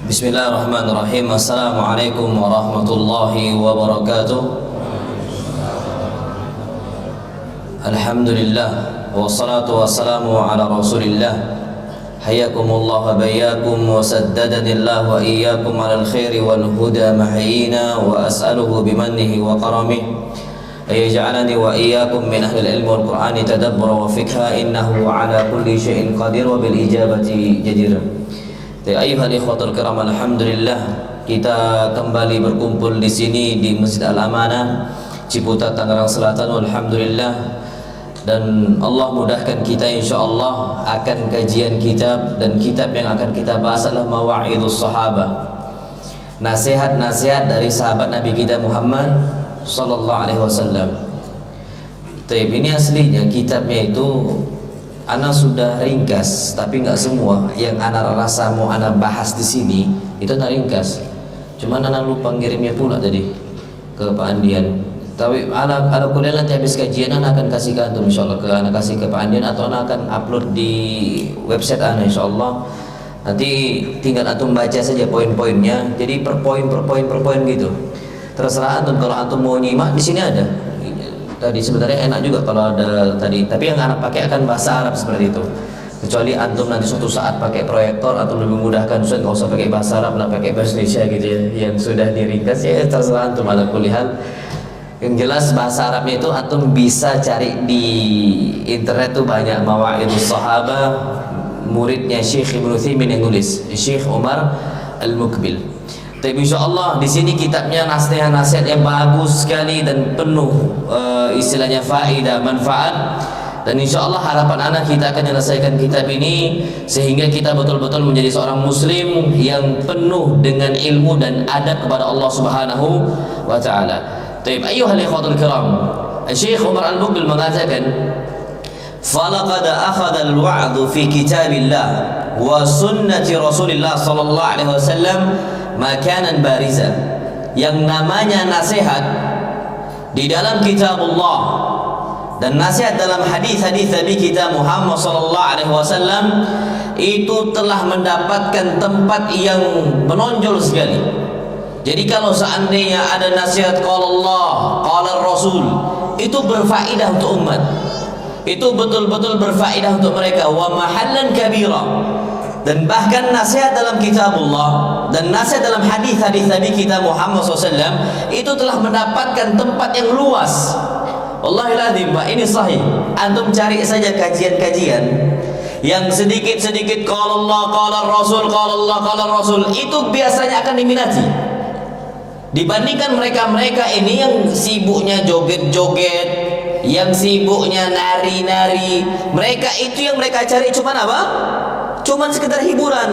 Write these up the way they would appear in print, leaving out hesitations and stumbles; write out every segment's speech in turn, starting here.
Bismillahirrahmanirrahim. Assalamualaikum warahmatullahi wabarakatuh. Alhamdulillah wassalatu wassalamu ala rasulillah. Hayakumullah wa bayyakum wa saddadani Allah wa iyyakum ala al-khairi wal huda mahyina wa as'aluhu bimannihi wa karamih ayaj'alani wa iyyakum min ahli al-ilm wal qur'ani tadabbura wa fikha innahu ala kulli syai'in qadir wa bil ijabati jadir. Ayyuhal ikhwatul kiram, alhamdulillah kita kembali berkumpul di sini di Masjid Al-Amanah Ciputat, Tangerang Selatan. Alhamdulillah, dan Allah mudahkan kita insyaallah akan kajian kitab, dan kitab yang akan kita bahas adalah Mawa'idus Sahabah, nasihat-nasihat dari sahabat Nabi kita Muhammad sallallahu alaihi wasallam. Ini aslinya kitabnya itu ana sudah ringkas, tapi nggak semua yang ana rasa mau ana bahas di sini itu ana ringkas. Cuman ana lupa ngirimnya pula tadi ke Pak Andian. Tapi ana kuliah nanti habis kajian ana akan kasih ke antum insyaallah, ana kasih ke Pak Andian atau ana akan upload di website ana insyaallah. Nanti tinggal antum baca saja poin-poinnya. Jadi per poin gitu. Terserah antum, kalau antum mau nyimak di sini ada. Tadi sebenarnya enak juga kalau ada tadi, tapi yang anak pakai akan bahasa Arab seperti itu. Kecuali antum nanti suatu saat pakai proyektor atau lebih memudahkan, Ustaz nggak usah pakai bahasa Arab, nggak pakai bahasa Indonesia gitu ya, yang sudah diringkas ya terserah antum ala kuliah. Yang jelas bahasa Arabnya itu antum bisa cari di internet tuh banyak. Mawa'idus Sahabah, muridnya Syekh Ibnu Utsaimin yang nulis, Syekh Umar Al-Mukbil. Tapi insyaallah di sini kitabnya nasihat-nasihat yang bagus sekali dan penuh istilahnya faedah, manfaat. Dan insyaallah harapan anak kita akan menyelesaikan kitab ini sehingga kita betul-betul menjadi seorang muslim yang penuh dengan ilmu dan adab kepada Allah Subhanahu wa taala. Baik, ayyuhal ikhwatul kiram, Syekh Umar Al-Mukbil mengatakan, "Falaqad akhadha al-wa'dhu fi kitabillah wa sunnati Rasulillah sallallahu alaihi wasallam makanan bariza." Yang namanya nasihat di dalam kitabullah dan nasihat dalam hadis-hadis Nabi kita Muhammad sallallahu alaihi wasallam itu telah mendapatkan tempat yang menonjol sekali. Jadi kalau seandainya ada nasihat qala Allah, qala Rasul, itu berfaedah untuk umat. Itu betul-betul berfaedah untuk mereka, wa mahallan kabira. Dan bahkan nasihat dalam kitabullah dan nasihat dalam hadis-hadis Nabi kita Muhammad SAW itu telah mendapatkan tempat yang luas. Wallahil adzim, Pak, ini sahih. Antum cari saja kajian-kajian yang sedikit-sedikit qala Allah, qala Rasul, qala Allah, qala Rasul, itu biasanya akan diminati. Dibandingkan mereka-mereka ini yang sibuknya joget-joget, yang sibuknya nari-nari, mereka itu yang mereka cari cuman apa? Cuman sekedar hiburan.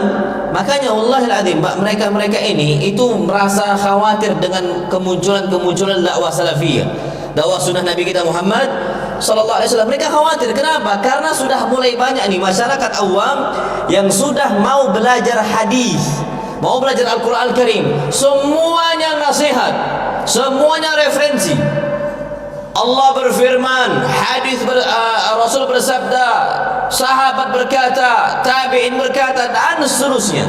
Makanya wallahil adzim, Pak, mereka-mereka ini itu merasa khawatir dengan kemunculan dakwah salafiyah, dakwah sunnah Nabi kita Muhammad sallallahu alaihi wasallam. Mereka khawatir. Kenapa? Karena sudah mulai banyak nih masyarakat awam yang sudah mau belajar hadis, mau belajar Al-Quran Al-Karim, semuanya nasihat, semuanya referensi. Allah berfirman, hadis Rasul bersabda, sahabat berkata, tabi'in berkata, dan seterusnya.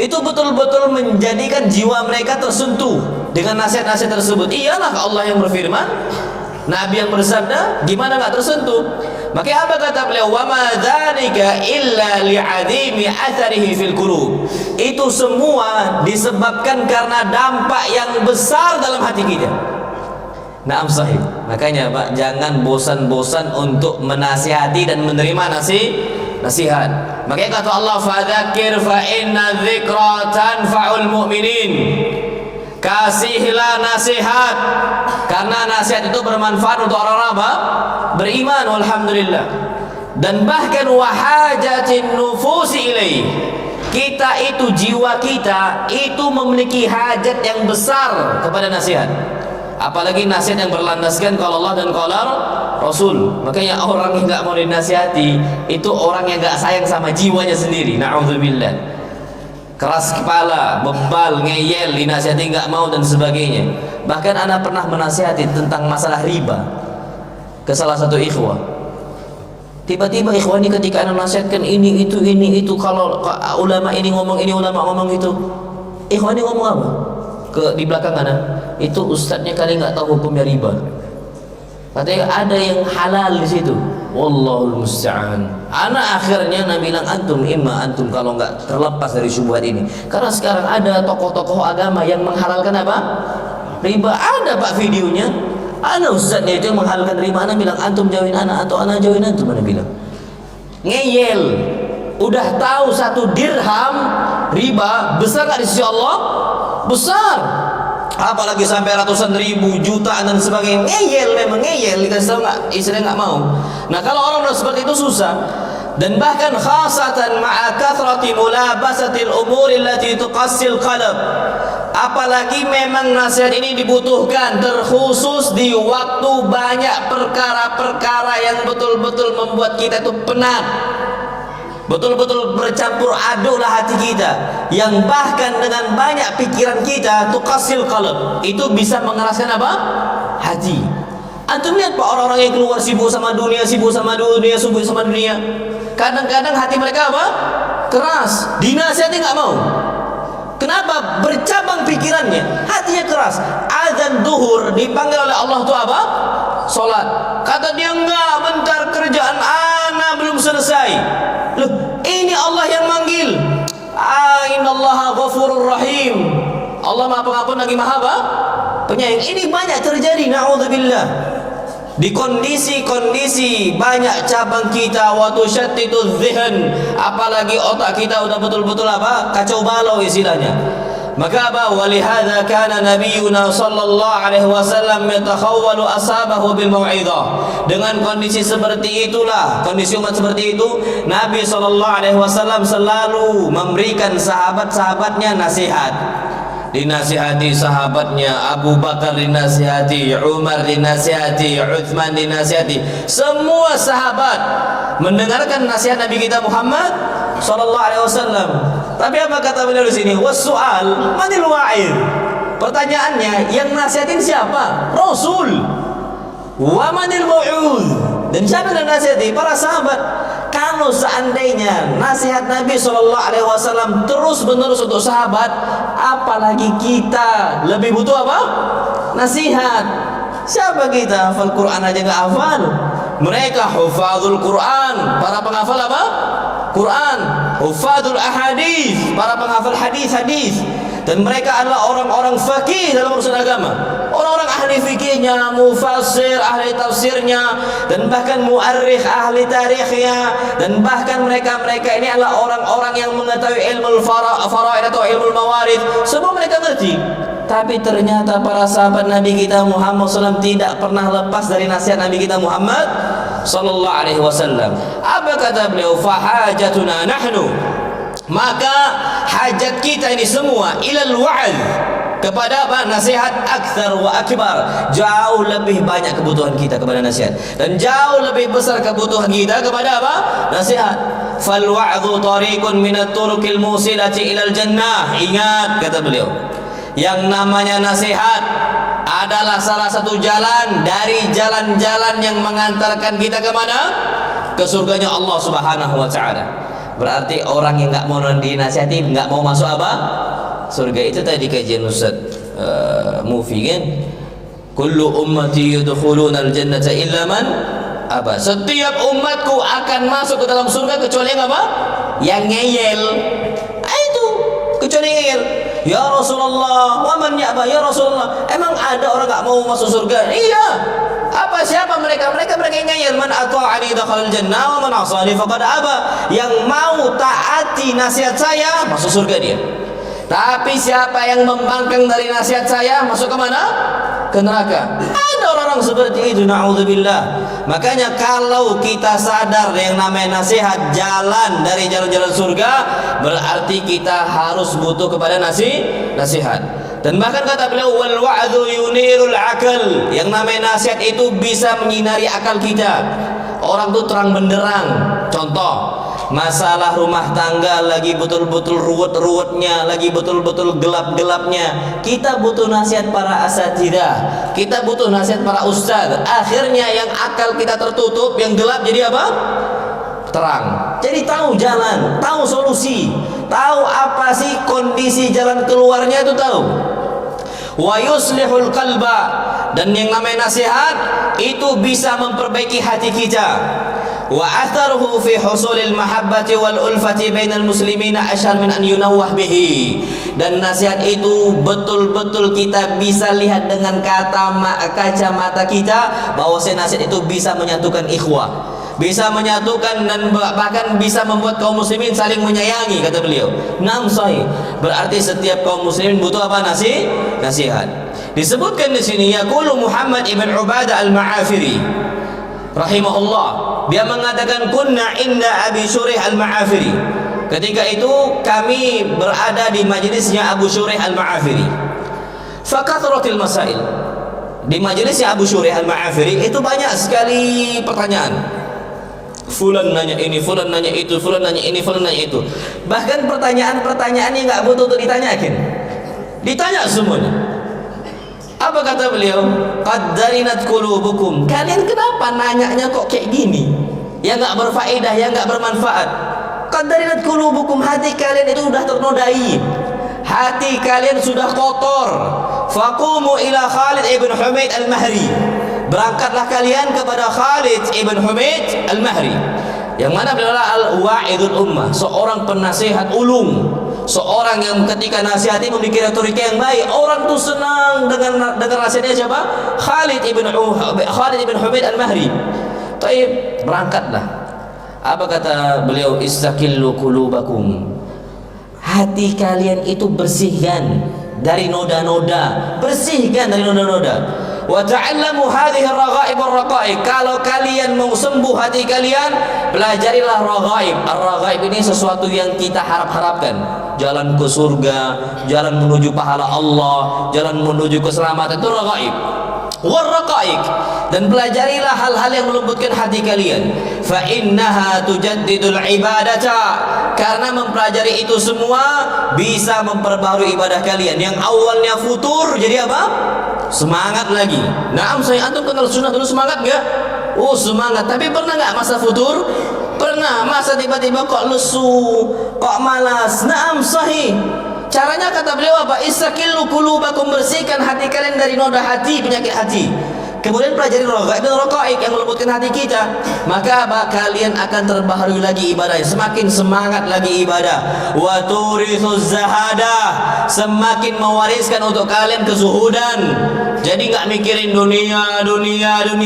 Itu betul-betul menjadikan jiwa mereka tersentuh dengan nasihat-nasihat tersebut. Iyalah Allah yang berfirman, Nabi yang bersabda, gimana nggak tersentuh? Maka apa kata beliau? Wa ma dzalika illa li'adzimi atharihi fil qulub. Itu semua disebabkan karena dampak yang besar dalam hati kita. Naam, sahih. Makanya Pak, jangan bosan-bosan untuk menasihati dan menerima nasihat. Makanya kata Allah, fadzakir fa inna dzikra tanfa'ul mu'minin. Kasihlah nasihat karena nasihat itu bermanfaat untuk orang-orang apa? Beriman. Alhamdulillah. Dan bahkan wahajatin nufusi ilaih, kita itu, jiwa kita itu memiliki hajat yang besar kepada nasihat. Apalagi nasihat yang berlandaskan kalau Allah dan kalau Rasul. Makanya orang yang nggak mau dinasihati itu orang yang nggak sayang sama jiwanya sendiri. Na'udzubillah. Keras kepala, bebal, ngeyel, dinasihati nggak mau dan sebagainya. Bahkan anak pernah menasihati tentang masalah riba ke salah satu ikhwah. Tiba-tiba ikhwani ketika anak nasihatkan ini itu, kalau ulama ini ngomong ini, ulama ngomong itu, ikhwani ngomong apa? Di belakang anak, itu ustadznya kali nggak tahu hukumnya riba. Katanya ada yang halal di situ. Wallahul musta'an. Anak akhirnya Nabi bilang antum kalau nggak terlepas dari syubhat ini. Karena sekarang ada tokoh-tokoh agama yang menghalalkan apa? Riba. Ada Pak videonya. Ada ustadznya itu yang menghalalkan riba. Anak bilang antum jauhin anak atau anak jauhin antum. Anak bilang ngeyel. Udah tahu 1 dirham riba besar nggak di sisi Allah? Besar. Apalagi sampai ratusan ribu, jutaan dan sebagainya. Ngeyel, memang ngeyel. Dikasih tahu nggak, istrinya nggak mau. Nah kalau orang seperti itu susah. Dan bahkan khasatan ma'a kathrati mulabasatil umuri allati tuqassil qalb. Apalagi memang nasihat ini dibutuhkan terkhusus di waktu banyak perkara-perkara yang betul-betul membuat kita itu penat, betul-betul bercampur aduklah hati kita, yang bahkan dengan banyak pikiran kita tuqassil qalb, itu bisa mengeraskan apa? Hati. Antum lihat Pak, orang-orang yang keluar sibuk sama dunia, sibuk sama dunia, kadang-kadang hati mereka apa? Keras. Dinasihati nggak mau. Kenapa? Bercabang pikirannya, hatinya keras. Azan duhur dipanggil oleh Allah itu apa? Salat. Kata dia enggak, bentar kerjaan ana belum selesai. Loh, ini Allah yang manggil. Innallaha ghafurur rahim. Allah Maha Pengampun lagi Maha apa? Penyayang. Ini banyak terjadi, naudzubillah. Di kondisi-kondisi banyak cabang kita, waktu syattitu dzihn, apalagi otak kita udah betul-betul apa? Kacau balau istilahnya. Maka apa? Walihada kana nabiyuna sallallahu alaihi wasallam yatakhawwalu ashabahu bil mau'izah. Dengan kondisi seperti itulah, kondisi umat seperti itu, Nabi sallallahu alaihi wasallam selalu memberikan sahabat-sahabatnya nasihat. Dinasihati sahabatnya, Abu Bakar dinasihati, Umar dinasihati, Utsman dinasihati. Semua sahabat mendengarkan nasihat Nabi kita Muhammad sallallahu alaihi wasallam. Tapi apa kata beliau di sini? Wassual manil wa'id. Pertanyaannya, yang nasihatin siapa? Rasul. Wa manil mau'uz. Dan siapa yang nasihati? Para sahabat. Kalau seandainya nasihat Nabi SAW terus menerus untuk sahabat, apalagi kita lebih butuh apa? Nasihat. Siapa kita? Hafal Quran aja nggak hafal. Mereka hufadzul Quran, para penghafal apa? Quran. Hufadzul ahadits, para penghafal hadis-hadis. Dan mereka adalah orang-orang faqih dalam urusan agama, orang-orang ahli fikihnya, mufassir, ahli tafsirnya, dan bahkan muarrikh, ahli tarikhnya. Dan bahkan mereka ini adalah orang-orang yang mengetahui ilmu faraid atau ilmu mawarid. Semua mereka ngerti. Tapi ternyata para sahabat Nabi kita Muhammad SAW tidak pernah lepas dari nasihat Nabi kita Muhammad sallallahu alaihi wasallam. Apa kata beliau? Fahajatuna nahnu, maka hajat kita ini semua ilal wa'ad, kepada apa? Nasihat aktsar wa akbar. Jauh lebih banyak kebutuhan kita kepada nasihat, dan jauh lebih besar kebutuhan kita kepada apa? Nasihat. Fal wa'dhu tariqun minat turuqil musilati ilal jannah. Ingat kata beliau, yang namanya nasihat adalah salah satu jalan dari jalan-jalan yang mengantarkan kita ke mana? Ke surganya Allah Subhanahu wa taala. Berarti orang yang nggak mau dinasihati, nggak mau masuk apa? Surga. Itu tadi kajian Ustaz Mufi kan? Kullu ummati yadkhuluna al-jannata illa man aba. Setiap umatku akan masuk ke dalam surga kecuali yang apa? Yang ngeyel. Itu kecuali yang ngeyel. Ya Rasulullah, wa man ya'ba ya Rasulullah. Emang ada orang nggak mau masuk surga? Iya. Apa siapa mereka? Mereka yang ngeyel. Man ata'ani dakhalal jannah wa man 'asani faqad aba. Yang mau taati nasihat saya masuk surga dia. Tapi siapa yang membangkang dari nasihat saya masuk ke mana? Ke neraka. Ada orang-orang seperti itu, naudzubillah. Makanya kalau kita sadar yang namanya nasihat jalan dari jalan-jalan surga, berarti kita harus butuh kepada nasihat. Dan bahkan kata beliau, wal wa'dhu yunirul akal. Yang namanya nasihat itu bisa menyinari akal kita. Orang tuh terang benderang. Contoh, masalah rumah tangga lagi betul-betul ruwet-ruwetnya, lagi betul-betul gelap-gelapnya, kita butuh nasihat para asatidzah, kita butuh nasihat para ustaz. Akhirnya yang akal kita tertutup, yang gelap jadi apa? terang. Jadi tahu jalan, tahu solusi, tahu apa sih kondisi jalan keluarnya itu tahu. Wa yuslihul qalba, dan yang namanya nasihat itu bisa memperbaiki hati kita. Wa atharuhu fi husulil mahabbati wal ulfati bainal muslimina ashar min an yunawwah bihi. Dan nasihat itu betul-betul kita bisa lihat dengan kacamata kita bahwa nasihat itu bisa menyatukan ikhwah, bisa menyatukan dan bahkan bisa membuat kaum muslimin saling menyayangi, kata beliau. Naam sahih. Berarti setiap kaum muslimin butuh apa? Nasihat. Disebutkan di sini yaqulu Muhammad ibn Ubadah al-Ma'afiri rahimahullah, dia mengatakan kunna inda Abi Syurih al-Ma'afiri. Ketika itu kami berada di majelisnya Abu Syurih al-Ma'afiri. Fakathratil masail. Di majelisnya Abu Syurih al-Ma'afiri itu banyak sekali pertanyaan. Fulan nanya ini, fulan nanya itu, fulan nanya ini, fulan nanya itu. Bahkan pertanyaan-pertanyaan yang nggak butuh untuk ditanyakan, ditanya semuanya. Apa kata beliau? Qaddarinat qulubukum. Kalian kenapa nanyanya kok kayak gini? Yang nggak berfaedah, yang nggak bermanfaat. Qaddarinat qulubukum, hati kalian itu sudah ternodai, hati kalian sudah kotor. Faqumu ila Khalid ibn Humaid al-Mahri. Berangkatlah kalian kepada Khalid ibn Humaid al-Mahri, yang mana beliau adalah al-wa'idul ummah, seorang penasihat ulung, seorang yang ketika nasihati memiliki retorika yang baik. Orang tuh senang dengan nasihatnya. Siapa? Khalid ibn Humaid al-Mahri. Taib, berangkatlah. Apa kata beliau? Istaqillu qulubakum. Hati kalian itu bersihkan dari noda-noda, bersihkan dari noda-noda. Wa ta'allamu hadhihi ar-raghaib war-raqa'iq. Kalau kalian mau sembuh hati kalian, pelajarilah raghaib. Ar-raghaib ini sesuatu yang kita harap-harapkan. Jalan ke surga, jalan menuju pahala Allah, jalan menuju keselamatan, itu raghaib. War-raqa'iq, dan pelajarilah hal-hal yang melembutkan hati kalian. Fa innaha tujaddidul ibadata. Karena mempelajari itu semua bisa memperbaharui ibadah kalian. Yang awalnya futur jadi apa? Semangat lagi. Naam, saya antum kenal sunnah dulu semangat enggak? Oh, semangat. Tapi pernah enggak masa futur? Pernah. Masa tiba-tiba kok lesu, kok malas? Naam, sahih. Caranya kata beliau apa? Istaqillu qulubakum, bersihkan hati kalian dari noda hati, penyakit hati. Kemudian pelajari raghaib dan raqa'iq yang melembutkan hati kita. Maka kalian akan terbaharui lagi ibadahnya, semakin semangat lagi ibadah. Wa turithuz zahadah, semakin mewariskan untuk kalian kezuhudan. Jadi nggak mikirin dunia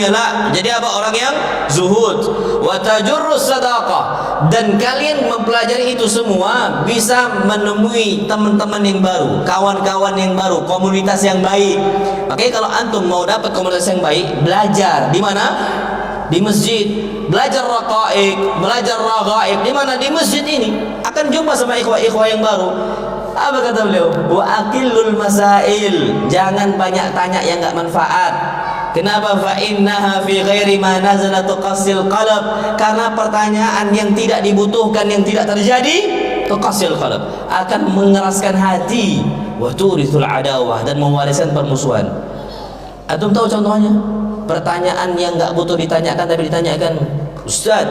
lah. Jadi apa? Orang yang zuhud. Wa tajurrus sadaqah, dan kalian mempelajari itu semua bisa menemui teman-teman yang baru, kawan-kawan yang baru, komunitas yang baik. Makanya kalau antum mau dapat komunitas yang baik, belajar di mana? Di masjid. Belajar raqa'iq, belajar raghaib di mana? Di masjid ini. Akan jumpa sama ikhwah-ikhwah yang baru. Apa kata beliau? Wa aqillul masail, jangan banyak tanya yang enggak manfaat. Kenapa? Fa innaha fi ghairi ma nazala tuqassil qalb. Karena pertanyaan yang tidak dibutuhkan, yang tidak terjadi, tuqassil qalb, akan mengeraskan hati. Wa turithul adawah, dan mewariskan permusuhan. Antum tahu contohnya? Pertanyaan yang enggak butuh ditanyakan tapi ditanyakan, Ustaz,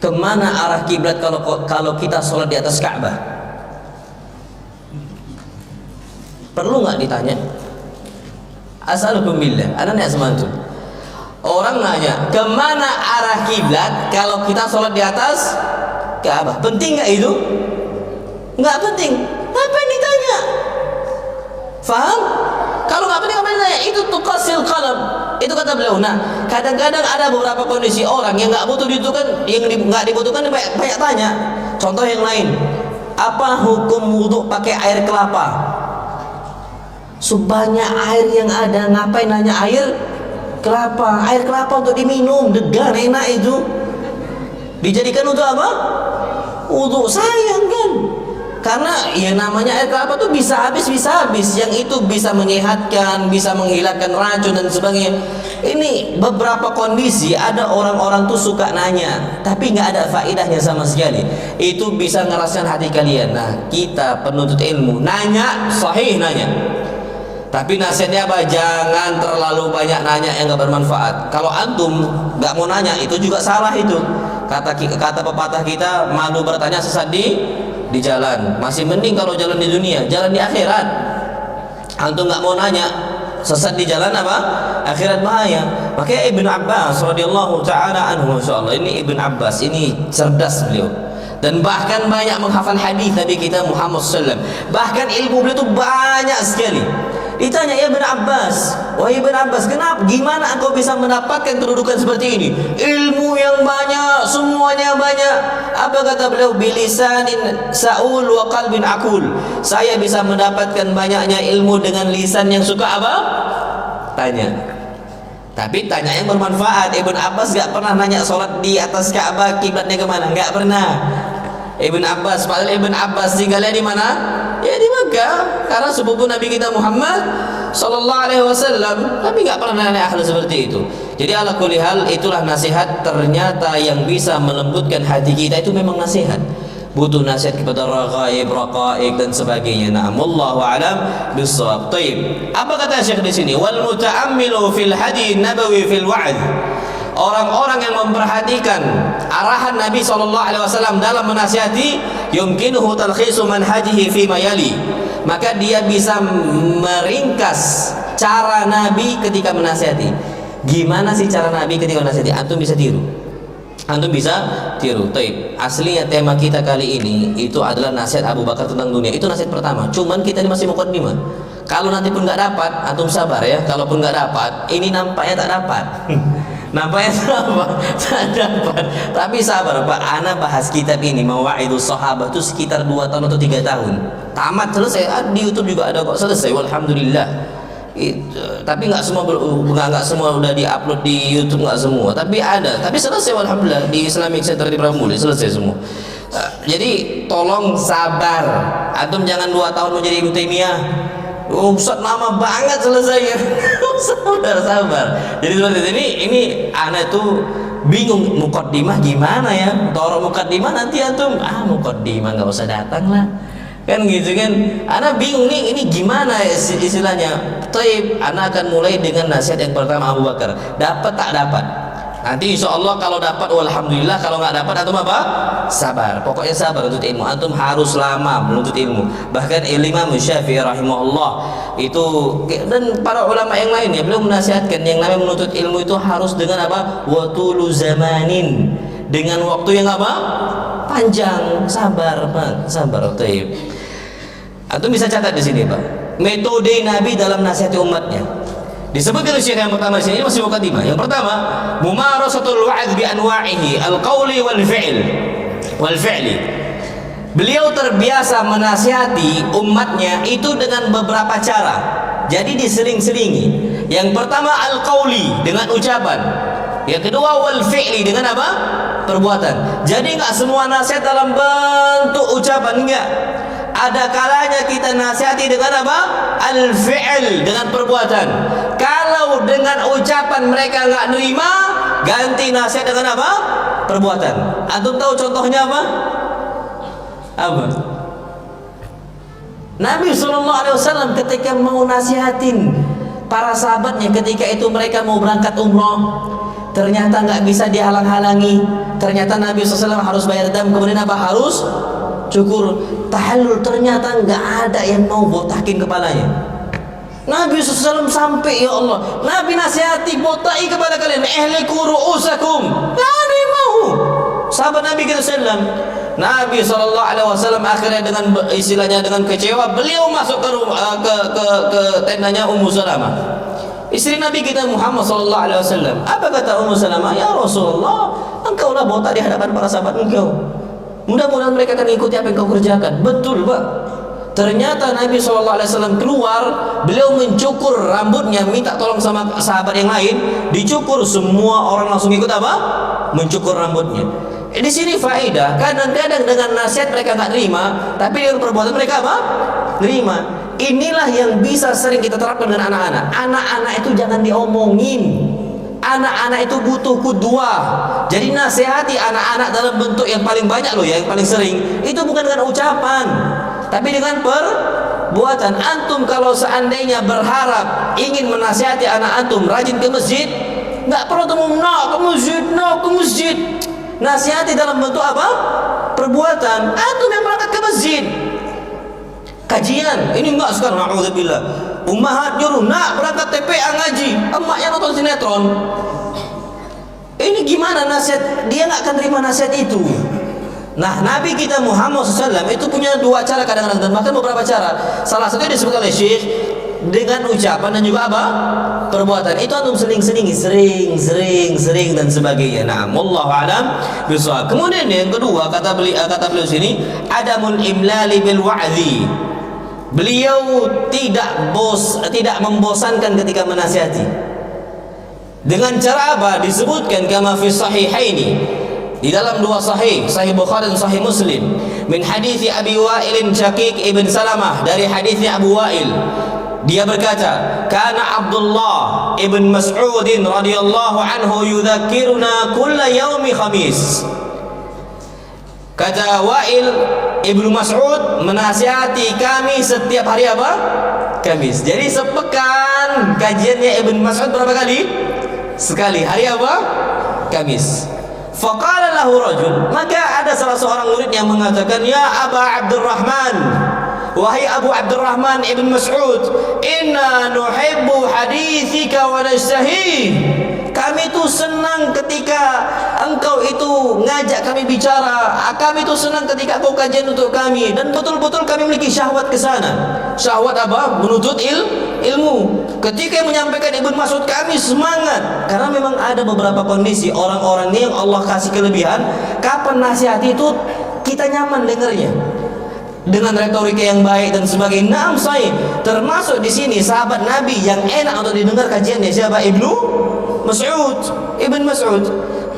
kemana arah kiblat kalau kita sholat di atas Ka'bah? Perlu nggak ditanya? As'alukum billah, ana nanya sama antum. Orang nanya, kemana arah kiblat kalau kita sholat di atas Ka'bah? Penting nggak itu? Nggak penting. Ngapain ditanya? Faham? Kalau nggak penting ngapain ditanya? Itu tuqassil qalb. Itu kata beliau. Nah, kadang-kadang ada beberapa kondisi orang yang nggak butuh dibutuhkan, yang nggak dibutuhkan banyak tanya. Contoh yang lain, apa hukum wudhu pakai air kelapa? Sebanyak air yang ada, ngapain nanya air kelapa? Air kelapa untuk diminum, degan, enak itu. Dijadikan untuk apa? Wudhu, sayang kan? Karena ya namanya air kelapa tuh bisa habis. Yang itu bisa menyehatkan, bisa menghilangkan racun dan sebagainya. Ini beberapa kondisi ada orang-orang tuh suka nanya, tapi nggak ada faedahnya sama sekali. Itu bisa ngeraskan hati kalian. Nah, kita penuntut ilmu nanya, sahih nanya. Tapi nasihatnya apa? Jangan terlalu banyak nanya yang gak bermanfaat. Kalau antum gak mau nanya, itu juga salah itu. Kata pepatah kita, malu bertanya sesat di jalan. Masih mending kalau jalan di dunia, jalan di akhirat. Antum gak mau nanya, sesat di jalan apa? Akhirat bahaya. Makanya Ibn Abbas radhiyallahu taala anhu, masyaallah, ini Ibn Abbas ini cerdas beliau. Dan bahkan banyak menghafal hadis Nabi kita Muhammad SAW. Bahkan ilmu beliau itu banyak sekali. Ditanya, ya Ibn Abbas, wahai Ibn Abbas, kenapa? Gimana engkau bisa mendapatkan kedudukan seperti ini? Ilmu yang banyak, semuanya banyak. Apa kata beliau? Bilisanin sa'ul wa qalbin akul. Saya bisa mendapatkan banyaknya ilmu dengan lisan yang suka apa? Tanya. Tapi tanya yang bermanfaat. Ibn Abbas gak pernah nanya sholat di atas Ka'bah kiblatnya kemana, gak pernah. Ibn Abbas, padahal Ibn Abbas tinggalnya di mana? Ya di Makkah, karena sepupu Nabi kita Muhammad sallallahu alaihi wasallam. Tapi nggak pernah nanya hal seperti itu. Jadi ala kulli hal, itulah nasihat ternyata yang bisa melembutkan hati kita. Itu memang nasihat. Butuh nasihat kepada raqaib dan sebagainya. Na'am, wallahu a'lam bissawab. Baik. Apa kata Syekh di sini? Wal muta'ammilu fil hadi nabawi fil wa'd. Orang-orang yang memperhatikan arahan Nabi SAW dalam menasihati, yumkinuhu talkhisu manhajihi fi mayali, maka dia bisa meringkas cara Nabi ketika menasihati. Gimana sih cara Nabi ketika menasihati? Antum bisa tiru. Antum bisa tiru. Taib. Aslinya tema kita kali ini itu adalah nasihat Abu Bakar tentang dunia. Itu nasihat pertama. Cuman kita ini masih muqaddimah. Kalau nanti pun nggak dapat, antum sabar ya. Kalaupun nggak dapat, ini nampaknya tak dapat. Nampaknya tak dapat. Tapi sabar Pak, ana bahas kitab ini Mawa'idus Sahabat itu sekitar 2 tahun atau 3 tahun. Tamat selesai. Di YouTube juga ada kok, selesai. Walhamdulillah. Tapi nggak semua udah diupload di YouTube, nggak semua. Tapi ada. Tapi selesai walhamdulillah di Islamic Center di Pramulia, selesai semua. Jadi tolong sabar. Antum jangan 2 tahun menjadi Ibnu Taimiyah. Ustaz lama banget selesainya. Sabar. Jadi seperti ini ana tuh bingung muqaddimah gimana ya? Toro muqaddimah nanti antum muqaddimah nggak usah datang lah. Kan gitu kan. Ana bingung nih ini gimana istilahnya. Taib, ana akan mulai dengan nasihat yang pertama Abu Bakar. Dapat tak dapat? Nanti insya Allah kalau dapat alhamdulillah, kalau nggak dapat antum apa? Sabar. Pokoknya sabar untuk ilmu. Antum harus lama menuntut ilmu. Bahkan Imam Syafi'i rahimahullah itu dan para ulama yang lain ya, beliau menasihatkan yang namanya menuntut ilmu itu harus dengan apa? Watulu zamanin, dengan waktu yang apa? Panjang. Sabar, Pak. Sabar. Taib. Antum bisa catat di sini, Pak. Metode Nabi dalam nasihati umatnya. Disebutkan Syekh yang pertama di sini, ini masih mukadimah. Yang pertama, mumarasatul wa'd bi anwa'ihi al-qawli wal fi'li. Beliau terbiasa menasihati umatnya itu dengan beberapa cara. Jadi disering-seringi. Yang pertama al-qawli, dengan ucapan. Yang kedua wal fi'li, dengan apa? Perbuatan. Jadi enggak semua nasihat dalam bentuk ucapan, enggak. Ada kalanya kita nasihati dengan apa? Al-fi'l, dengan perbuatan. Kalau dengan ucapan mereka nggak nerima, ganti nasihat dengan apa? Perbuatan. Antum tahu contohnya apa? Apa? Nabi SAW ketika mau nasihatin para sahabatnya, ketika itu mereka mau berangkat umroh, ternyata nggak bisa dihalang-halangi. Ternyata Nabi SAW harus bayar dam, kemudian apa? Harus cukur. Tahallul, ternyata nggak ada yang mau botakin kepalanya. Nabi SAW sampai, ya Allah, Nabi nasihati, botai kepada kalian, ihliku ru'usakum. Nggak ada yang mau. Sahabat Nabi kita SAW, Nabi SAW akhirnya dengan istilahnya dengan kecewa, beliau masuk ke rumah, ke tendanya Ummu Salamah, istri Nabi kita Muhammad SAW. Apa kata Ummu Salamah? Ya Rasulullah, engkaulah botak di hadapan para sahabat engkau. Mudah-mudahan mereka akan ikuti apa yang kau kerjakan. Betul, Pak. Ternyata Nabi SAW keluar, beliau mencukur rambutnya, minta tolong sama sahabat yang lain, dicukur, semua orang langsung ikut apa? Mencukur rambutnya. Di sini faedah, kadang-kadang dengan nasihat mereka nggak terima, tapi dengan perbuatan mereka apa? Terima. Inilah yang bisa sering kita terapkan dengan anak-anak. Anak-anak itu jangan diomongin. Anak-anak itu butuh kudwah. Jadi nasihati anak-anak dalam bentuk yang paling banyak loh ya, yang paling sering itu bukan dengan ucapan, tapi dengan perbuatan. Antum kalau seandainya berharap ingin menasihati anak antum rajin ke masjid, nggak perlu tuh nak ke masjid. Nasihati dalam bentuk apa? Perbuatan. Antum yang berangkat ke masjid. Kajian, ini enggak sekarang, na'udzubillah. Ummahat nyuruh nak berangkat TPA ngaji, emaknya nonton sinetron. Ini gimana nasihat? Dia nggak akan terima nasihat itu. Nah, Nabi kita Muhammad SAW itu punya dua cara kadang-kadang, dan bahkan beberapa cara. Salah satunya disebut oleh Syekh dengan ucapan dan juga apa? Perbuatan. Itu antum sering dan sebagainya. Nah, wallahu alam bishawab. Kemudian yang kedua kata beliau sini, adamul imlali bil wa'dhi. Beliau tidak membosankan ketika menasihati. Dengan cara apa? Disebutkan kama fi sahihaini, di dalam dua sahih Bukhari dan sahih Muslim, min hadithi Abi Wa'il Shaqiq ibn Salamah, dari hadisnya Abu Wa'il. Dia berkata, kana Abdullah ibn Mas'ud radhiyallahu anhu yudzakkiruna kulla yaumi khamis. Kata Wa'il ibnu Mas'ud menasihati kami setiap hari apa? Kamis. Jadi sepekan kajiannya Ibnu Mas'ud berapa kali? Sekali. Hari apa? Kamis. Faqala lahu rajul, maka ada salah seorang murid yang mengatakan, ya Aba Abdurrahman, wahai Abu Abdurrahman ibn Mas'ud, inna nuhibbu hadithika wa nashtahi. Kami itu senang ketika engkau itu ngajak kami bicara. Kami itu senang ketika engkau kajian untuk kami, dan betul-betul kami memiliki syahwat ke sana. Syahwat apa? Menuntut ilmu. Ketika yang menyampaikan Ibnu Mas'ud, kami semangat, karena memang ada beberapa kondisi orang-orang ini yang Allah kasih kelebihan. Kapan nasihat itu kita nyaman dengarnya, dengan retorika yang baik dan sebagainya. Naam sahih. Termasuk di sini sahabat Nabi yang enak untuk didengar kajiannya siapa? Ibnu Mas'ud, Ibn Mas'ud.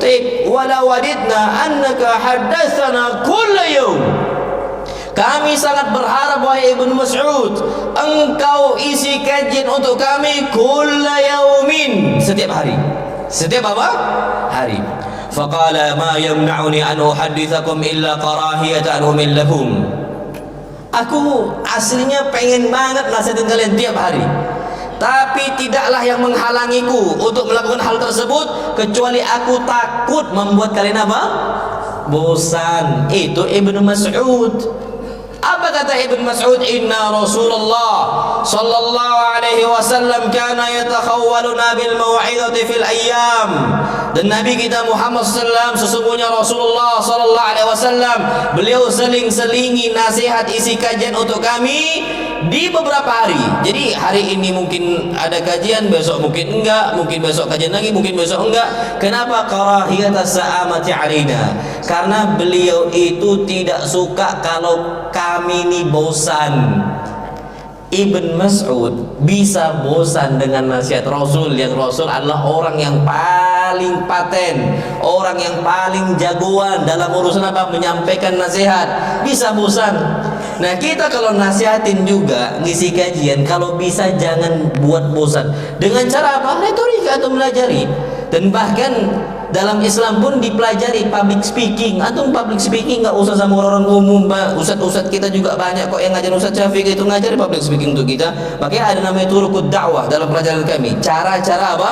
Taib, wala wadidna annaka haddatsana kulla yaum. Kami sangat berharap wahai Ibn Mas'ud, engkau isi kajian untuk kami kulla yaumin, setiap hari. Setiap apa? Hari. Faqala ma yamna'uni an uhadditsakum illa karahiyatan min lakum. Aku aslinya pengen banget nasihatin kalian tiap hari, tapi tidaklah yang menghalangiku untuk melakukan hal tersebut kecuali aku takut membuat kalian apa? Bosan. Itu Ibnu Mas'ud. Apa kata Ibnu Mas'ud? Inna Rasulullah sallallahu alaihi wasallam kana yatakhawwaluna bil mau'izati fil ayyam. Dan Nabi kita Muhammad SAW, sesungguhnya Rasulullah sallallahu alaihi wasallam, beliau seling-selingi nasihat isi kajian untuk kami di beberapa hari. Jadi hari ini mungkin ada kajian, besok mungkin enggak, mungkin besok kajian lagi, mungkin besok enggak. Kenapa? Karahiyatas sa'amati alaina. Karena beliau itu tidak suka kalau kami ini bosan. Ibn Mas'ud bisa bosan dengan nasihat Rasul, yang Rasul adalah orang yang paling paten, orang yang paling jagoan dalam urusan apa? Menyampaikan nasihat. Bisa bosan. Nah, kita kalau nasihatin juga ngisi kajian, kalau bisa jangan buat bosan. Dengan cara apa? Retorika atau melajari. Dan bahkan dalam Islam pun dipelajari public speaking. Antum public speaking nggak usah sama orang umum, Pak. Ustadz kita juga banyak kok yang ngajar. Ustadz Syafiq itu ngajari public speaking untuk kita. Makanya ada namanya turuqud dakwah dalam pelajaran kami. Cara-cara apa?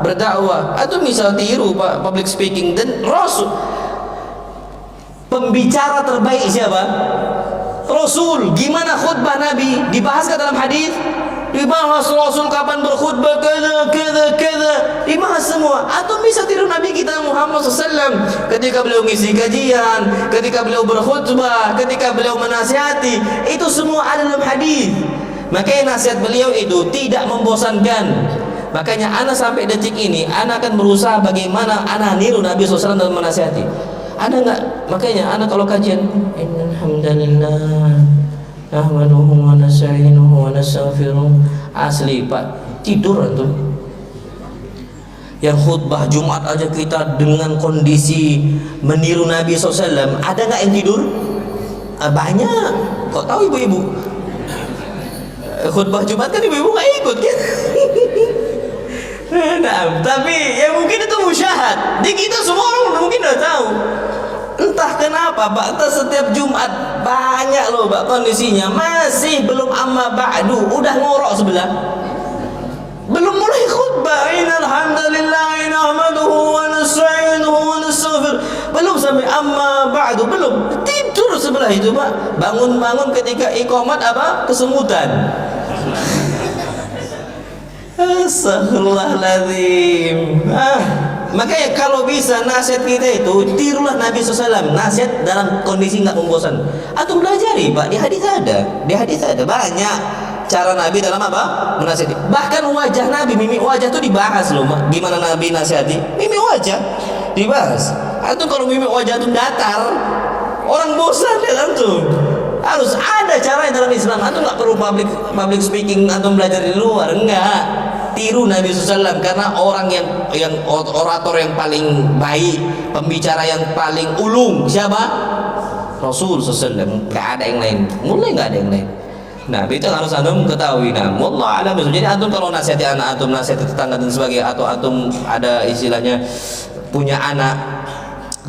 Berdakwah. Atau misal tiru Pak public speaking. Dan Rasul, pembicara terbaik siapa? Rasul. Gimana khutbah Nabi? Dibahas dalam hadis? Dibahas Rasul kapan berkhutbah, kada. Dibahas semua. Atau bisa tiru Nabi kita Muhammad SAW ketika beliau ngisi kajian, ketika beliau berkhutbah, ketika beliau menasihati. Itu semua ada dalam hadis. Makanya nasihat beliau itu tidak membosankan. Makanya anak sampai detik ini, anak akan berusaha bagaimana anak niru Nabi SAW dalam menasihati. Ada enggak? Makanya anak kalau kajian, alhamdulillah, nahmaduhu wa nasta'inuhu wa nastaghfiruh. Asli Pak, tidur antum. Yang khutbah Jumat aja kita dengan kondisi meniru Nabi SAW, ada nggak yang tidur? Banyak. Kok tahu ibu-ibu? Khutbah Jumat kan ibu-ibu nggak ikut kan? Nah, tapi ya mungkin itu musyahad. Di kita semua orang mungkin udah tahu. Entah kenapa Pak, entah setiap Jumat banyak loh Pak kondisinya masih belum amma ba'du, udah ngorok sebelah. Belum mulai khutbah, innal hamdalillah nahmaduhu wa nasta'inuhu wa nastaghfir. Belum sampai amma ba'du, belum. Tidur sebelah itu Pak. Bangun-bangun ketika iqamat apa? Kesemutan. Astaghfirullahaladzim. Makanya kalau bisa nasihat kita itu tirulah Nabi SAW. Nasihat dalam kondisi nggak membosan. Atau belajari Pak, di hadis ada banyak cara Nabi dalam apa? Menasihati. Bahkan wajah Nabi, mimik wajah itu dibahas loh. Gimana Nabi nasihati? Mimik wajah dibahas. Atau kalau mimik wajah itu datar, orang bosan ya antum. Harus ada cara dalam Islam. Antum nggak perlu public speaking antum belajar di luar, enggak. Tiru Nabi SAW, karena orang yang orator yang paling baik, pembicara yang paling ulung siapa? Rasul SAW. Nggak ada yang lain, mulai nggak ada yang lain. Nah, itu harus antum ketahui. Nah, wallah alam. Jadi antum kalau nasihati anak antum, nasihati tetangga dan sebagainya, atau antum ada istilahnya punya anak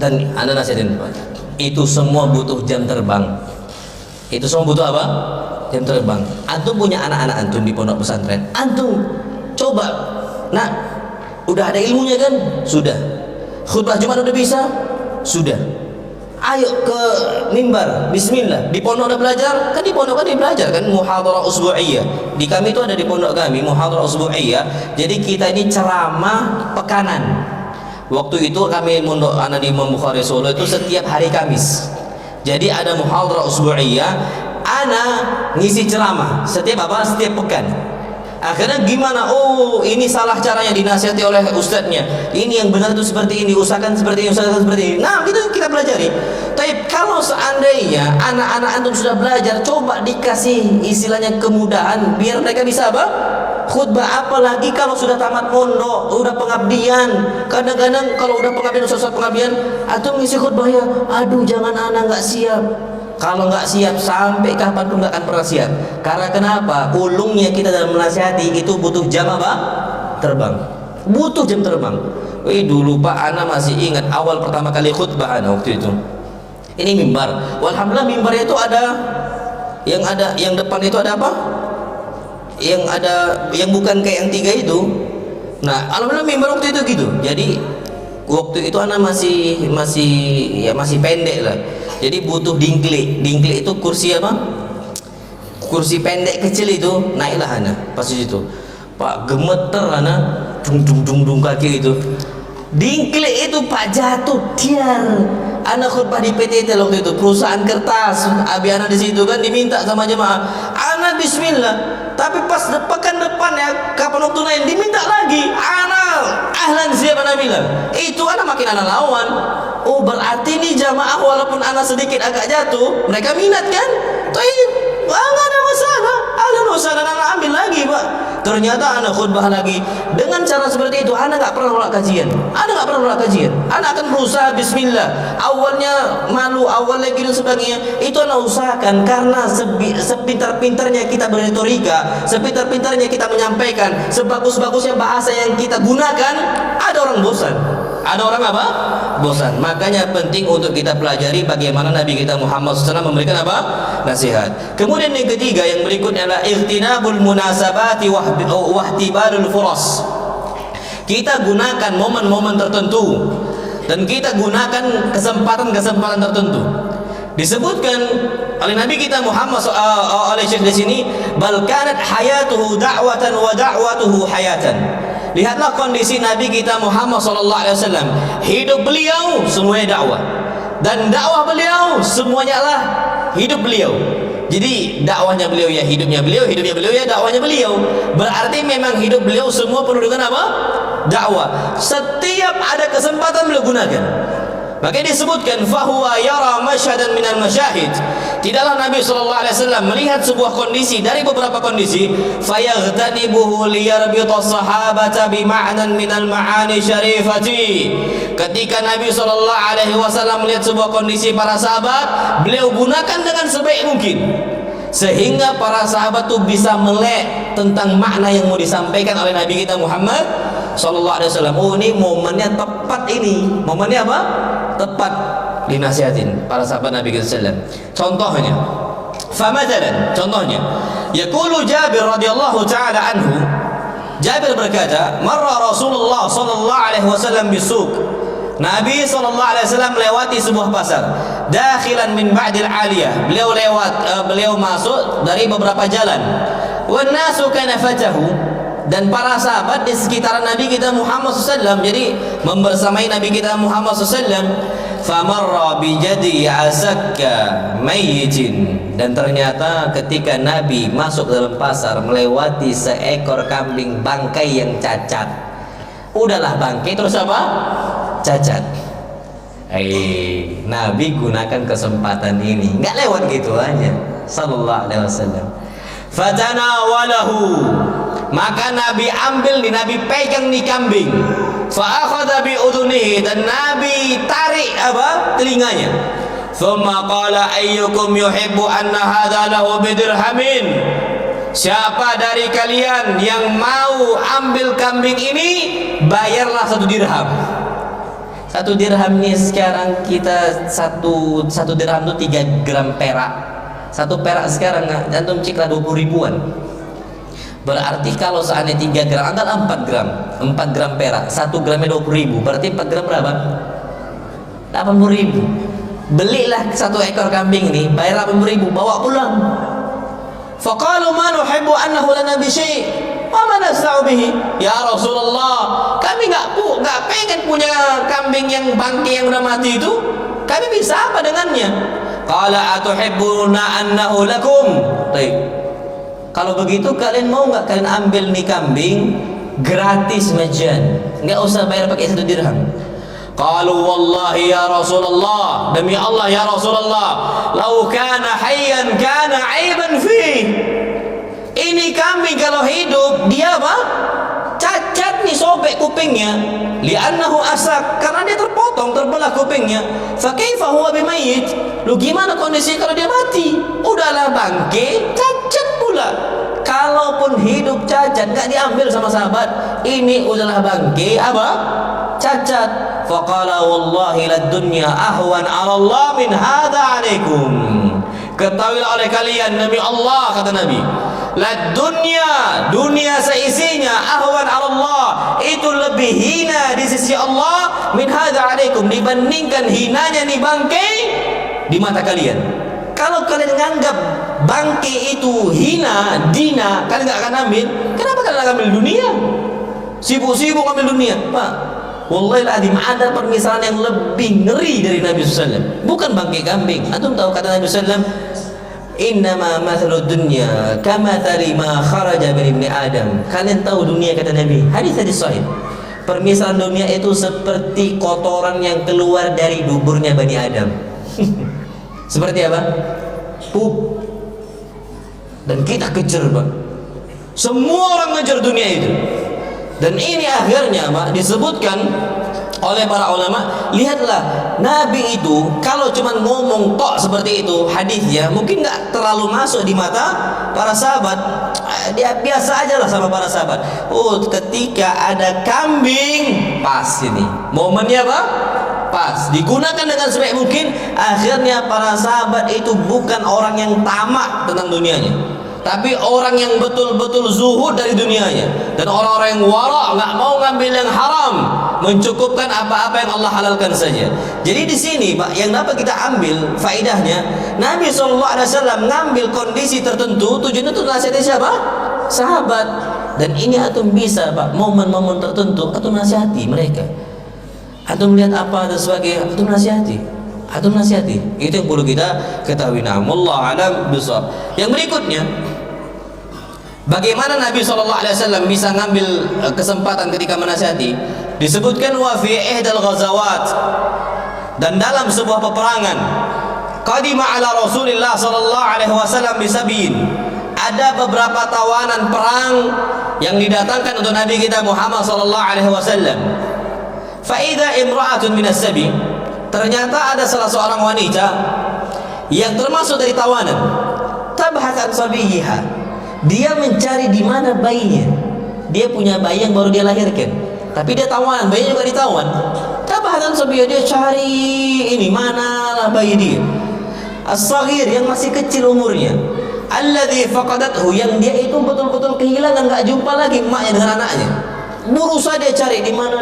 dan anda nasihatin, itu semua butuh jam terbang. Itu semua butuh apa? Jam terbang. Antum punya anak-anak antum di pondok pesantren, antum coba. Nah, udah ada ilmunya kan? Sudah. Khutbah Jumat udah bisa? Sudah. Ayo ke mimbar, bismillah. Di pondok udah belajar? Kan di pondok kan belajar kan muhadarah usbu'iyah. Di kami itu ada di pondok kami muhadarah usbu'iyah. Jadi kita ini ceramah pekanan. Waktu itu kami pondok anak di Imam Bukhari Solo itu setiap hari Kamis. Jadi ada muhadarah usbu'iyah, ana ngisi ceramah setiap apa? Setiap pekan. Akhirnya gimana? Oh, ini salah caranya, dinasihati oleh ustadznya. Ini yang benar itu seperti ini, usahakan seperti ini, usahakan seperti ini. Nah, itu kita pelajari. Tapi kalau seandainya anak-anak antum sudah belajar, coba dikasih istilahnya kemudahan biar mereka bisa apa? Khutbah. Apalagi kalau sudah tamat pondok, udah pengabdian. Kadang-kadang kalau udah pengabdian, ustaz pengabdian, antum ngisi khutbahnya, aduh jangan anak nggak siap. Kalau nggak siap, sampai kapan pun nggak akan pernah siap. Karena kenapa? Ulungnya kita dalam menasihati itu butuh jam apa? Terbang. Butuh jam terbang. Wih, dulu Pak Ana masih ingat awal pertama kali khutbah Ana waktu itu. Ini mimbar. Alhamdulillah mimbarnya itu ada yang depan itu ada apa? Yang bukan kayak yang tiga itu. Nah, alhamdulillah mimbar waktu itu gitu. Jadi waktu itu Ana masih pendek lah. Jadi butuh dingklik. Dingklik itu kursi apa? Kursi pendek kecil itu. Naiklah ana pas di situ. Pak gemeter ana, dung kaki itu. Dingklik itu Pak jatuh tiar. Ana khutbah di PTT waktu itu, perusahaan kertas. Abi ana di situ kan diminta sama jemaah. Ana bismillah. Tapi pas pekan depan ya, kapan waktu lain diminta lagi. Ana ahlan siap ana bilang. Itu ana makin ana lawan. Oh, berarti nih jamaah walaupun ana sedikit agak jatuh, mereka minat kan? Tapi enggak ada masalah. Ahlan wa sahlan, ana ambil lagi, Pak. Ternyata ana khutbah lagi dengan cara seperti itu. Ana enggak pernah nolak kajian. Ana akan berusaha bismillah. Awalnya malu, awalnya gitu sebagainya. Itu ana usahakan karena sepintar-pintarnya kita berretorika, sepintar-pintarnya kita menyampaikan, sebagus-bagusnya bahasa yang kita gunakan, ada orang bosan. Ada orang apa? Bosan. Makanya penting untuk kita pelajari bagaimana Nabi kita Muhammad SAW memberikan apa? Nasihat. Kemudian yang ketiga yang berikutnya adalah ihtinabul munasabati wahtibalul furas. Kita gunakan momen-momen tertentu dan kita gunakan kesempatan-kesempatan tertentu. Disebutkan oleh Nabi kita Muhammad oleh Syekh di sini, bal kanat hayatuhu da'watan wa da'watuhu hayatan. Lihatlah kondisi Nabi kita Muhammad SAW. Hidup beliau semuanya dakwah, dan dakwah beliau semuanya adalah hidup beliau. Jadi dakwahnya beliau ya hidupnya beliau ya dakwahnya beliau. Berarti memang hidup beliau semua penuh dengan apa? Dakwah. Setiap ada kesempatan beliau gunakan. Makanya disebutkan fahuwa yara masyadan minal masyahid. Tidaklah Nabi SAW melihat sebuah kondisi dari beberapa kondisi, fayaghtanibuhu liyarbita sahabata bima'nan minal ma'ani syarifati. Ketika Nabi SAW melihat sebuah kondisi para sahabat, beliau gunakan dengan sebaik mungkin, sehingga para sahabat itu bisa melek tentang makna yang mau disampaikan oleh Nabi kita Muhammad SAW. Oh, ini momennya tepat ini. Momennya apa? Tepat. dinasihatin para sahabat Nabi SAW. Contohnya, contohnya, yaqulu Jabir radhiyallahu taala anhu, Jabir berkata, marra Rasulullah sallallahu alaihi wasallam bisuq. Nabi sallallahu alaihi wasallam melewati sebuah pasar, dakhilan min ba'dil aliyah. Beliau masuk dari beberapa jalan. Wan nasu kanafatahu, dan para sahabat di sekitaran Nabi kita Muhammad SAW, jadi membersamai Nabi kita Muhammad SAW. Famarra bijadi azakka mayyitin, dan ternyata ketika Nabi masuk dalam pasar melewati seekor kambing bangkai yang cacat. Udahlah bangkai terus apa? Cacat. Nabi gunakan kesempatan ini, nggak lewat gitu aja sallallahu alaihi wasallam. Fatanawalahu, maka Nabi ambil, Nabi pegang nih kambing. Fa akhadha bi udhunihi, dan Nabi tarik apa? Telinganya. Thumma qala ayyukum yuhibbu anna hadha lahu bidirhamin. Siapa dari kalian yang mau ambil kambing ini, bayarlah 1 dirham. 1 dirham ini sekarang kita satu dirham itu 3 gram perak. 1 perak sekarang antum ciklah 20 ribuan. Berarti kalau seandainya 3 gram, anggaplah 4 gram. 4 gram perak, 1 gramnya 20 ribu. Berarti 4 gram berapa? 80 ribu. Belilah 1 ekor kambing ini, bayar 80 ribu, bawa pulang. Faqalu ma nuhibbu annahu lana bi syai'. Wa ma nasna'u bihi? Ya Rasulullah, kami enggak pengen punya kambing yang bangkai yang udah mati itu. Kami bisa apa dengannya? Qala atuhibbuna annahu lakum? Baik. Kalau begitu kalian mau enggak kalian ambil nih kambing gratis majan, enggak usah bayar pakai 1 dirham. Qalu wallahi ya Rasulullah, demi Allah ya Rasulullah, lau kana hayyan kana aiban fi. Ini kambing kalau hidup dia apa? Cacat nih, sobek kupingnya. Li'annahu asak, karena dia terpotong, terbelah kupingnya. Fa kaifa huwa bimayyit? Lu gimana kondisinya kalau dia mati? Udahlah bangke, cacat pula. Kalaupun hidup cacat enggak diambil sama sahabat. Ini udahlah bangke apa? Cacat. Faqala wallahi lad dunya ahwan 'ala Allah min hadza 'alaikum. Ketahuilah oleh kalian demi Allah, kata Nabi, lad dunia seisinya, ahwan 'ala Allah, itu lebih hina di sisi Allah, min hadza 'alaikum, dibandingkan hinanya nih bangkai di mata kalian. Kalau kalian menganggap bangkai itu hina, dina, kalian nggak akan ambil. Kenapa kalian ambil dunia? Sibuk-sibuk ambil dunia, Pak. Wallahi al-azim, ada permisalan yang lebih ngeri dari Nabi SAW. Bukan bangkai kambing. Antum tahu kata Nabi SAW, innama mathalu dunya kamathali ma kharaja min ibni Adam. Kalian tahu dunia, kata Nabi, hadis sahih, permisalan dunia itu seperti kotoran yang keluar dari duburnya Bani Adam. Seperti apa? Pup. Dan kita kejar, Pak. Semua orang ngejar dunia itu. Dan ini akhirnya, Pak, disebutkan oleh para ulama. Lihatlah, Nabi itu kalau cuma ngomong tok seperti itu hadisnya, mungkin nggak terlalu masuk di mata para sahabat. Dia biasa aja lah sama para sahabat. Oh, ketika ada kambing, pas ini momennya, Pak, pas digunakan dengan sebaik mungkin. Akhirnya para sahabat itu bukan orang yang tamak tentang dunianya, tapi orang yang betul-betul zuhud dari dunianya, dan orang-orang yang wara', nggak mau ngambil yang haram, mencukupkan apa-apa yang Allah halalkan saja. Jadi di sini, Pak, yang dapat kita ambil faidahnya, Nabi SAW ngambil kondisi tertentu, tujuannya itu nasihati siapa? Sahabat. Dan ini antum bisa, Pak, momen-momen tertentu antum nasihati mereka. Antum melihat apa dan sebagainya, antum nasihati. Itu yang perlu kita ketahui. Wallahu a'lam bishawab. Yang berikutnya, bagaimana Nabi SAW bisa ngambil kesempatan ketika menasihati? Disebutkan wa fi ihdal ghazawat, dan dalam sebuah peperangan, qadima ala Rasulillah sallallahu alaihi wasallam bisabiin, ada beberapa tawanan perang yang didatangkan untuk Nabi kita Muhammad sallallahu alaihi wasallam. Fa idza imra'atun minas sabi, ternyata ada salah seorang wanita yang termasuk dari tawanan. Tabhasan sabiha, dia mencari di mana bayinya. Dia punya bayi yang baru dia lahirkan, tapi dia tawanan, bayinya juga ditawan. Kenapa Hasan Sabiyah dia cari ini, manalah bayi dia as-saghir yang masih kecil umurnya, alladzi faqadathu, yang dia itu betul-betul kehilangan, enggak jumpa lagi emaknya dengan anaknya. Berusaha dia cari di mana.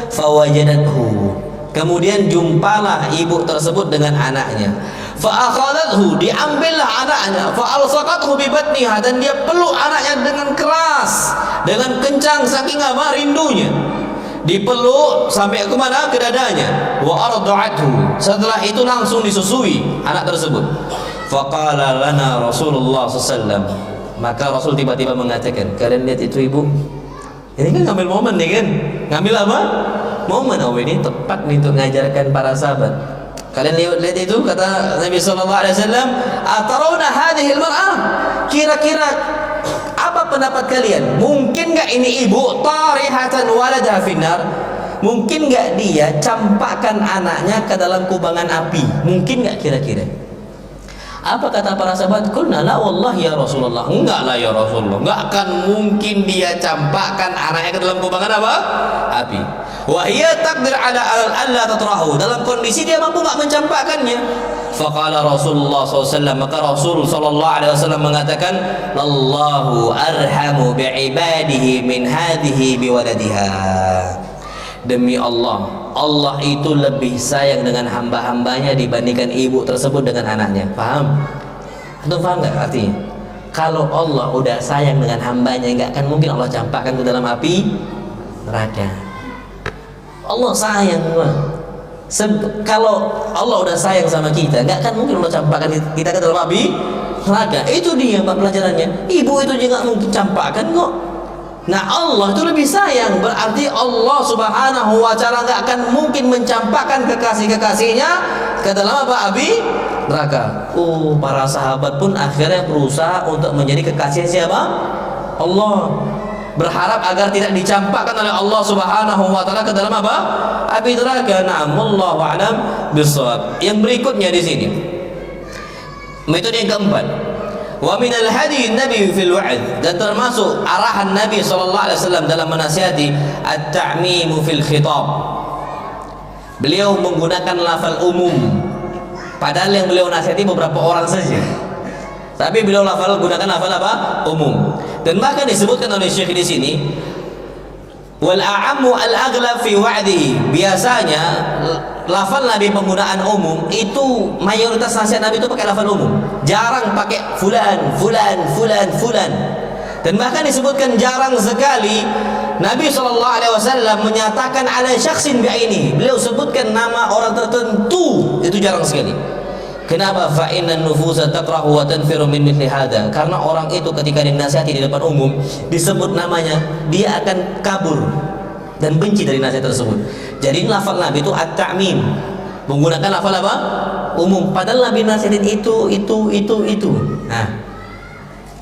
Fawajadathu, kemudian jumpalah ibu tersebut dengan anaknya. Fa'akhadathu, diambillah anaknya. Fa'alsaqathu bi batniha, dan dia peluk anaknya dengan keras, dengan kencang, saking apa rindunya. Dipeluk sampai ke mana? Ke dadanya. Wa arda'athu, setelah itu langsung disusui anak tersebut. Faqala lana Rasulullah SAW, maka Rasul tiba-tiba mengatakan, kalian lihat itu ibu, ini kan ngambil momen nih kan, ngambil apa? Momen. Oh, ini tepat nih untuk mengajarkan para sahabat. Kalian lihat itu, kata Nabi SAW, atarawna hadhil mar'ah, kira-kira apa pendapat kalian? Mungkin nggak ini ibu tarihatan waladaha finnar? Mungkin nggak dia campakkan anaknya ke dalam kubangan api? Mungkin nggak kira-kira? Apa kata para sahabat? Qulna la wallahi ya Rasulullah. Enggak lah ya Rasulullah, enggak akan mungkin dia campakkan anaknya ke dalam kubangan apa? Api. Wa hiya taqdir ala alla tatrahu, dalam kondisi dia mampu enggak mencampakkannya. Faqala Rasulullah SAW, maka Rasul sallallahu alaihi wasallam mengatakan, "Allahu arhamu bi'ibadihi min hadhihi biwaladiha." Demi Allah, Allah itu lebih sayang dengan hamba-hambanya dibandingkan ibu tersebut dengan anaknya. Paham? Itu paham nggak artinya? Kalau Allah udah sayang dengan hambanya, nggak akan mungkin Allah campakkan ke dalam api neraka. Allah sayang. Kalau Allah udah sayang sama kita, nggak akan mungkin Allah campakkan kita ke dalam api neraka. Itu dia pelajarannya. Ibu itu juga nggak mungkin campakkan kok. Nah, Allah itu lebih sayang, berarti Allah Subhanahu wa ta'ala nggak akan mungkin mencampakkan kekasih-kekasihnya ke dalam apa? Api neraka. Para sahabat pun akhirnya berusaha untuk menjadi kekasih siapa? Allah. Berharap agar tidak dicampakkan oleh Allah Subhanahu wa ta'ala ke dalam apa? Api neraka. Na'am, wallahu a'lam bishawab. Yang berikutnya di sini, metode yang keempat, wa minal hadi Nabi fil wa'd, dan termasuk arahan Nabi sallallahu alaihi wasallam dalam menasihati, at-ta'mimu fil khitab. Beliau menggunakan lafal umum, padahal yang beliau nasihati beberapa orang saja, tapi beliau gunakan lafal apa? Umum. Dan bahkan disebutkan oleh Syekh di sini, wal a'ammu al-aghlab fi wa'dihi. Biasanya lafal Nabi penggunaan umum itu, mayoritas nasihat Nabi itu pakai lafal umum, jarang pakai fulan. Dan bahkan disebutkan jarang sekali Nabi SAW menyatakan ala syakhsin bi'aini, beliau sebutkan nama orang tertentu, itu jarang sekali. Kenapa? Fa innan nufusa takrahu wa tanfiru min mithli hadza. Karena orang itu ketika dinasihati di depan umum disebut namanya, dia akan kabur dan benci dari nasihat tersebut. Jadi lafal Nabi itu at-ta'mim, menggunakan lafal apa? Umum. Padahal Nabi nasihatin itu. Nah,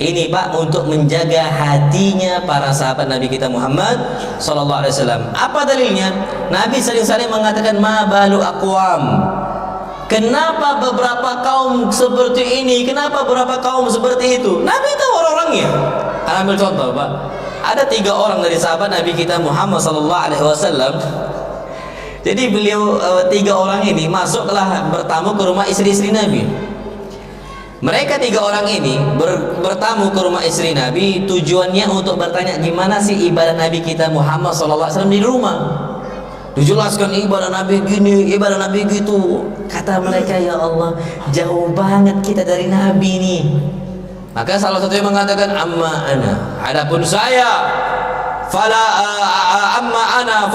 ini Pak, untuk menjaga hatinya para sahabat Nabi kita Muhammad sallallahu alaihi wasallam. Apa dalilnya? Nabi sering-sering mengatakan, ma balu aqwam. Kenapa beberapa kaum seperti ini? Kenapa beberapa kaum seperti itu? Nabi tahu orang-orangnya. Ambil contoh Pak, ada 3 orang dari sahabat Nabi kita Muhammad sallallahu alaihi wasallam. Jadi beliau 3 orang ini masuklah bertamu ke rumah istri-istri Nabi. Mereka 3 orang ini bertamu ke rumah istri Nabi, tujuannya untuk bertanya gimana sih ibadah Nabi kita Muhammad sallallahu alaihi wasallam di rumah. Dijelaskan ibadah Nabi gini, ibadah Nabi gitu. Kata mereka, ya Allah, jauh banget kita dari Nabi nih. Maka salah satunya mengatakan, amma ana, adapun saya, fala amma ana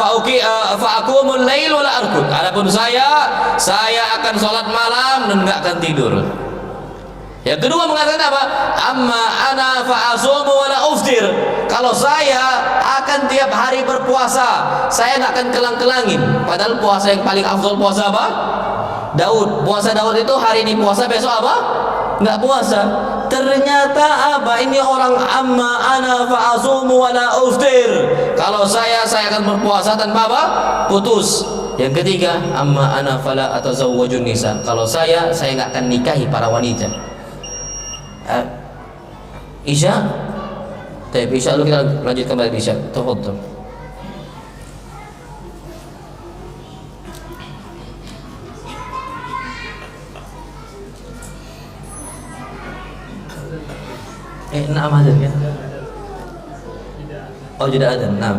fa'akumul lail wala arkud. Adapun saya akan sholat malam dan enggak akan tidur. Yang kedua mengatakan apa? Amma ana fa'asumu wala uftir. Kalau saya akan tiap hari berpuasa, saya nggak akan kelang-kelangin. Padahal puasa yang paling afdal puasa apa? Daud. Puasa Daud itu hari ini puasa, besok apa? Nggak puasa. Ternyata apa? Ini orang amma ana fa'asumu wala uftir. Kalau saya akan berpuasa tanpa apa? Putus. Yang ketiga, amma ana fala atazawwajun nisa. Kalau saya nggak akan nikahi para wanita. Isya. Tapi Isya dulu, kita lanjutkan balik Isya. Tafadhal. Naam ada ya? Oh tidak ada. Naam.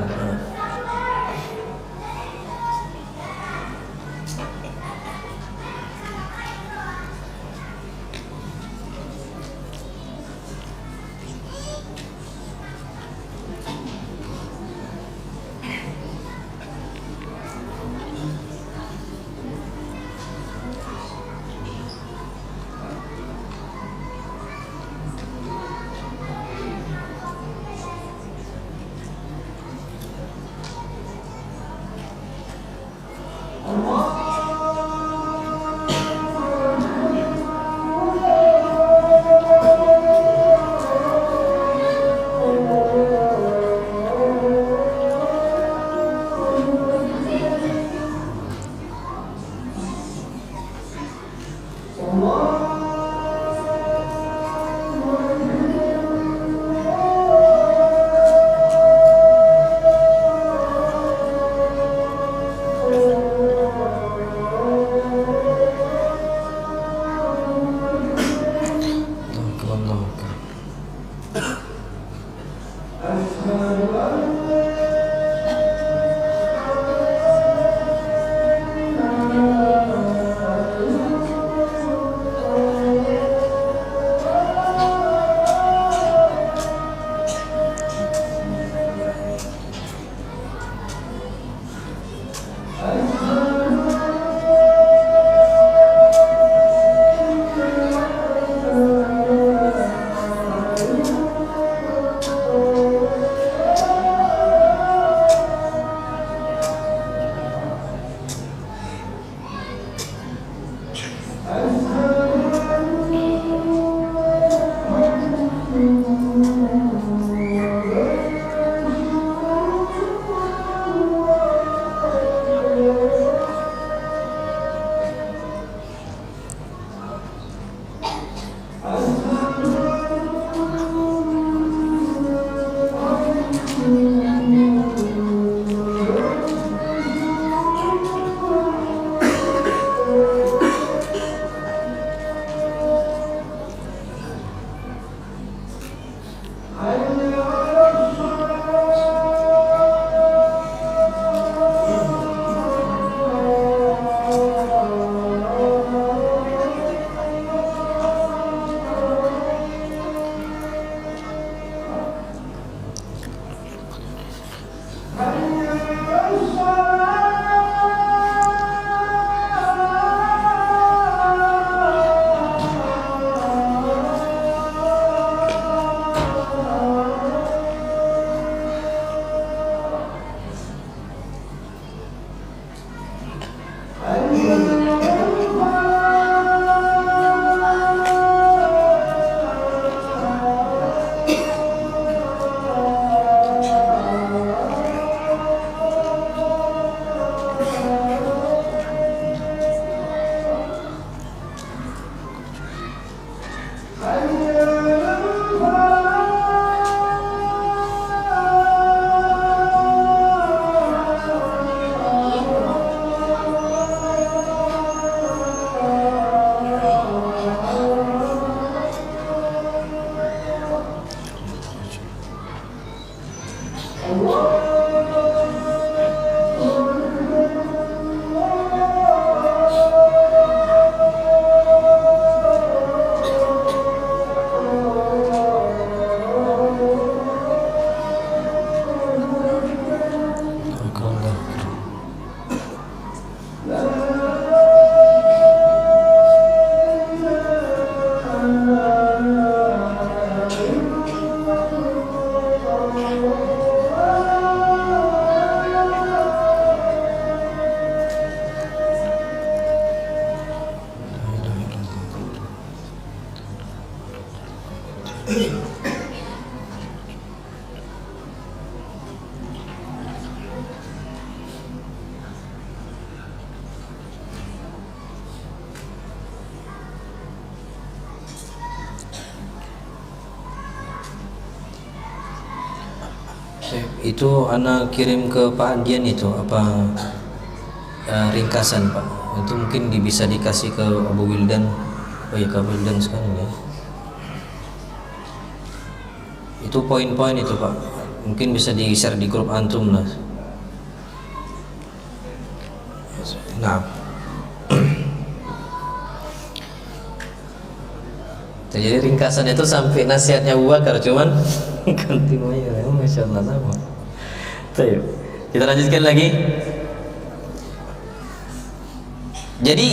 Itu ana kirim ke Pak Andian itu apa ringkasan Pak, itu mungkin bisa dikasih ke Abu Wildan. Oh ya, ke Abu Wildan sekarang ya. Itu poin-poin itu Pak, mungkin bisa di-share di grup antum lah. Nah, jadi ringkasan itu sampai nasihatnya Abu Bakar, cuman ganti ya, Masya Allah sama. Baik, kita lanjutkan lagi. Jadi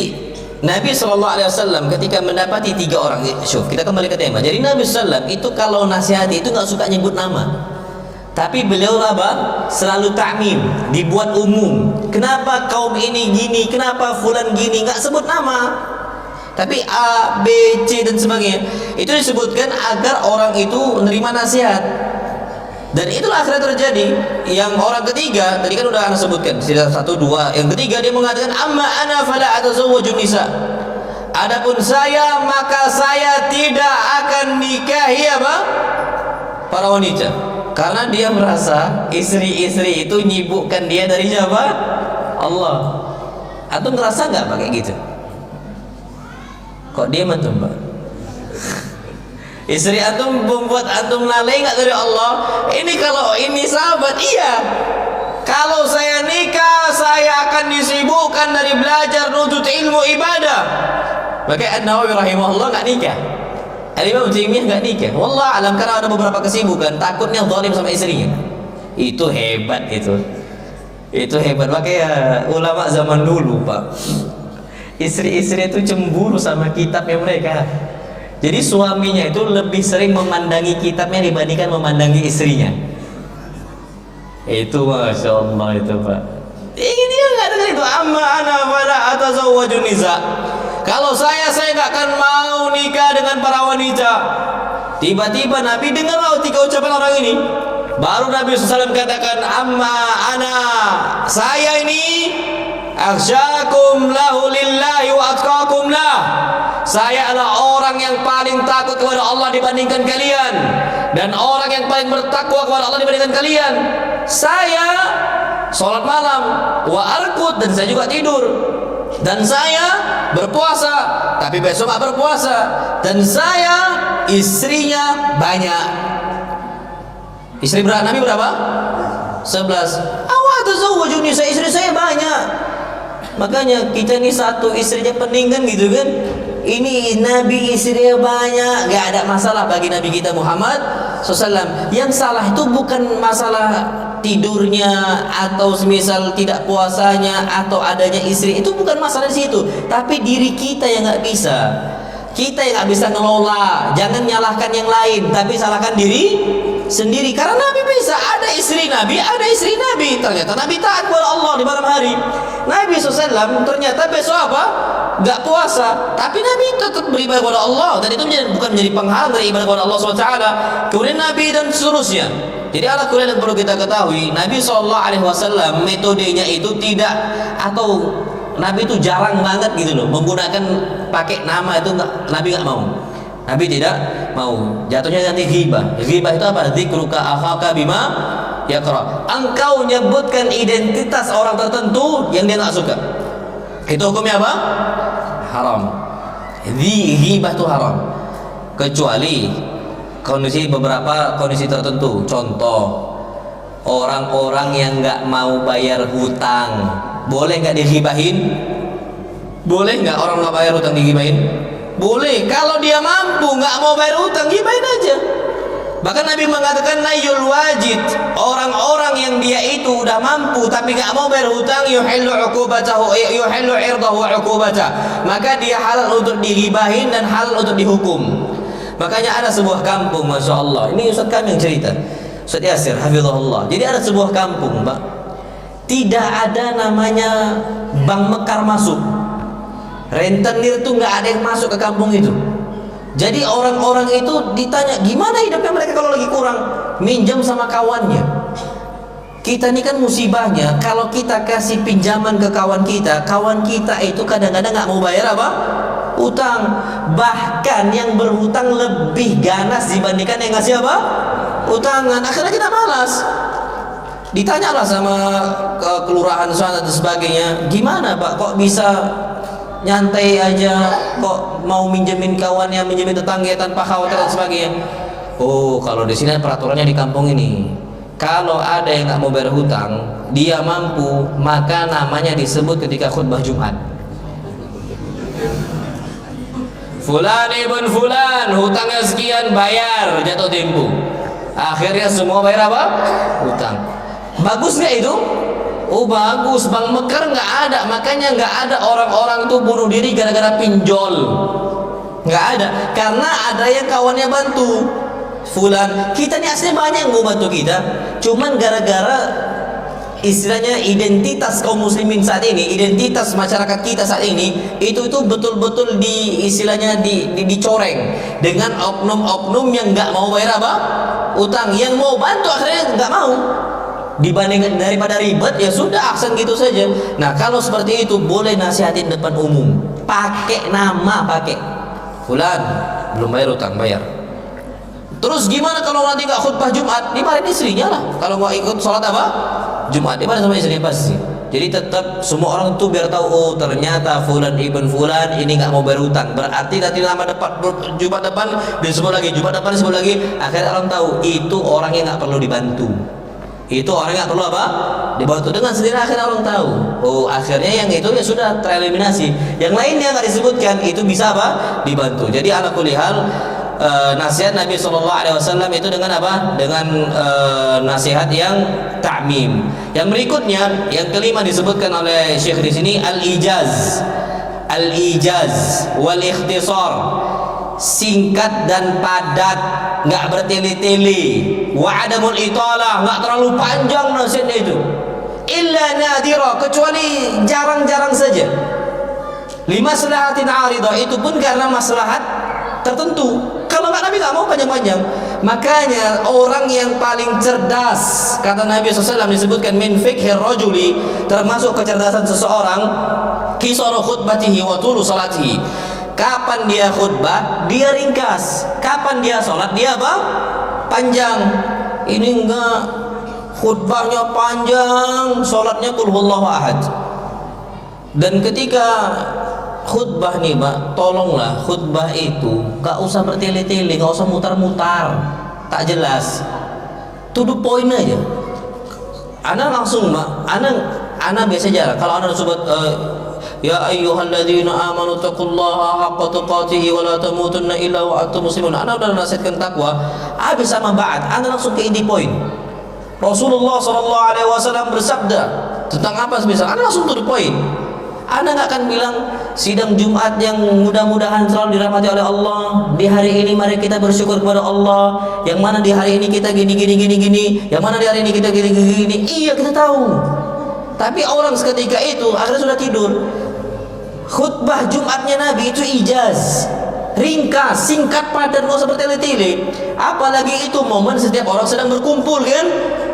Nabi SAW ketika mendapati 3 orang, kita kembali ke tema. Jadi Nabi SAW itu kalau nasihati itu nggak suka nyebut nama, tapi beliau apa? Selalu ta'mim, dibuat umum. Kenapa kaum ini gini? Kenapa fulan gini? Nggak sebut nama, tapi A, B, C dan sebagainya. Itu disebutkan agar orang itu menerima nasihat. Dan itulah akhirnya terjadi. Yang orang ketiga tadi kan udah Anda sebutkan, tidak 1, 2. Yang ketiga dia mengatakan amma ana fala atazawwajun nisa. Adapun saya maka saya tidak akan nikahi apa? Para wanita. Karena dia merasa istri-istri itu nyibukkan dia dari siapa? Allah. Antum ngerasa nggak pakai gitu? Kok dia antum, Pak? Istri antum membuat antum lalai nggak dari Allah? Ini kalau ini sahabat, iya. Kalau saya nikah, saya akan disibukkan dari belajar nuntut ilmu ibadah. Maka An-Nawawi rahimahullah nggak nikah. Al-Imam Taimiyah nggak nikah. Wallah alam, karena ada beberapa kesibukan. Takutnya zalim sama istrinya. Itu hebat itu. Itu hebat. Makanya ulama zaman dulu Pak, istri-istri itu cemburu sama kitabnya mereka. Jadi suaminya itu lebih sering memandangi kitabnya dibandingkan memandangi istrinya. Itu Masya Allah itu Pak. Ini dia mengatakan itu amma ana fala atazawwajun nisa. Kalau saya nggak akan mau nikah dengan para wanita. Tiba-tiba Nabi dengar 3 ucapan orang ini. Baru Nabi SAW katakan amma ana, saya ini akhsyakum lahu lillahi wa atqakum lah. Saya adalah orang yang paling takut kepada Allah dibandingkan kalian, dan orang yang paling bertakwa kepada Allah dibandingkan kalian. Saya sholat malam, wa arqud, dan saya juga tidur, dan saya berpuasa, tapi besok gak berpuasa, dan saya istrinya banyak. Istri Nabi berapa? 11. Awak tazawwajun nisa, istri saya banyak. Makanya kita ini satu istrinya pening kan gitu kan. Ini Nabi istrinya banyak, gak ada masalah bagi Nabi kita Muhammad SAW. Yang salah itu bukan masalah tidurnya atau semisal tidak puasanya atau adanya istri, itu bukan masalah di situ. Tapi diri kita yang nggak bisa. Kita yang nggak bisa ngelola. Jangan nyalahkan yang lain, tapi salahkan diri sendiri. Karena Nabi bisa, ada istri Nabi, ada istri Nabi. Ternyata Nabi taat kepada Allah di malam hari. Nabi SAW ternyata besok apa? Gak puasa, tapi Nabi tetap beribadah kepada Allah, dan itu bukan menjadi penghalang dari ibadah kepada Allah SWT. Kemudian Nabi dan seterusnya. Jadi ada yang perlu kita ketahui, Nabi SAW metodenya itu tidak, atau Nabi itu jarang banget gitu loh menggunakan pakai nama itu, Nabi nggak mau. Nabi tidak mau. Jatuhnya nanti ghibah. Ghibah itu apa? Dzikruka akhaka bima yakra. Engkau menyebutkan identitas orang tertentu yang dia nggak suka. Itu hukumnya apa? Haram. Ghibah itu haram. Kecuali beberapa kondisi tertentu. Contoh, orang-orang yang nggak mau bayar hutang, boleh nggak dighibahin? Boleh nggak orang nggak bayar hutang dighibahin? Boleh. Kalau dia mampu nggak mau bayar hutang, gibahin aja. Bahkan Nabi mengatakan nayul wajid, orang-orang yang dia itu udah mampu tapi nggak mau bayar hutang, yuhillu uqubatahu, yuhillu irdahu wa uqubatah, maka dia halal untuk digibahin dan halal untuk dihukum. Makanya ada sebuah kampung, Masya Allah, ini Ustaz kami yang cerita, Ustaz Yasir hafizahullah. Jadi ada sebuah kampung Pak, tidak ada namanya bank mekar masuk, rentenir tuh nggak ada yang masuk ke kampung itu. Jadi orang-orang itu ditanya gimana hidupnya mereka kalau lagi kurang, minjam sama kawannya. Kita ini kan musibahnya, kalau kita kasih pinjaman ke kawan kita itu kadang-kadang nggak mau bayar apa? Utang. Bahkan yang berhutang lebih ganas dibandingkan yang ngasih apa? Utangan. Akhirnya kita malas. Ditanyalah sama kelurahan sana dan sebagainya, gimana Pak kok bisa nyantai aja, kok mau minjemin kawannya, minjemin tetangga tanpa khawatir dan sebagainya. Oh, kalau di sini peraturannya di kampung ini, kalau ada yang nggak mau bayar hutang, dia mampu, maka namanya disebut ketika khutbah Jumat. Fulan ibn Fulan, hutangnya sekian, bayar, jatuh tempo. Akhirnya semua bayar apa? Hutang. Bagus nggak itu? Oh bagus, Bang Mekar nggak ada, makanya nggak ada orang-orang tuh bunuh diri gara-gara pinjol. Nggak ada, karena ada yang kawannya bantu. Fulan, kita nih aslinya banyak yang mau bantu kita, cuman gara-gara istilahnya identitas kaum muslimin saat ini, identitas masyarakat kita saat ini, itu betul-betul istilahnya dicoreng dengan oknum-oknum yang nggak mau bayar apa? Utang. Yang mau bantu akhirnya nggak mau. Dibanding daripada ribet, ya sudah aksen gitu saja. Nah kalau seperti itu boleh nasihatin depan umum, pakai nama, pakai Fulan belum bayar utang, bayar. Terus gimana kalau nanti nggak khutbah Jumat? Dimarahin istrinya lah. Kalau nggak ikut sholat apa? Jumat, dimarahin sama istrinya pasti. Jadi tetap semua orang tuh biar tahu, oh ternyata Fulan ibn Fulan ini nggak mau bayar utang. Berarti nanti nama depan Jumat depan disebut lagi, Jumat depan disebut lagi. Akhirnya orang tahu itu orang yang nggak perlu dibantu. Itu orang nggak perlu apa? Dibantu. Dengan sendiri akhirnya orang tahu. Oh akhirnya yang itu ya sudah tereliminasi. Yang lainnya nggak disebutkan, itu bisa apa? Dibantu. Jadi ala kulli hal, nasihat Nabi SAW itu dengan apa? Dengan nasihat yang ta'mim. Yang berikutnya, yang kelima disebutkan oleh Syekh di sini al-ijaz, wal ikhtisar, singkat dan padat, nggak bertele-tele. Wa adamul italah, nggak terlalu panjang nasihatnya itu. Illa nadira, kecuali jarang-jarang saja. Limaslahatin aridah, itu pun karena maslahat tertentu. Kalau nggak, Nabi nggak mau panjang-panjang. Makanya orang yang paling cerdas, kata Nabi SAW, disebutkan min fiqhir rajuli, termasuk kecerdasan seseorang, kisaru khutbatihi wa tulu salatihi. Kapan dia khutbah, dia ringkas. Kapan dia sholat, dia apa? Panjang. Ini enggak, khutbahnya panjang, sholatnya qul huwallahu ahad. Dan ketika khutbah nih Pak, tolonglah khutbah itu gak usah bertele-tele, gak usah mutar-mutar, tak jelas, to the point aja. Ana langsung Pak, ana biasa jarang kalau ana sobat ya ayyuhalladzina amanu taqullaha haqqa tuqatih wa la tamutunna illa wa antum muslimun. Ana udah nasihatkan takwa, habis sama ba'd, ana langsung ke inti point. Rasulullah SAW bersabda tentang apa semisal, ana langsung to the point. Anda nggak akan bilang sidang Jumat yang mudah-mudahan selalu dirahmati oleh Allah. Di hari ini mari kita bersyukur kepada Allah. Yang mana di hari ini kita gini. Yang mana di hari ini kita gini. Iya kita tahu. Tapi orang seketika itu akhirnya sudah tidur. Khutbah Jumatnya Nabi itu ijaz, ringkas, singkat, padat, nggak usah bertele-tele. Apalagi itu momen setiap orang sedang berkumpul kan,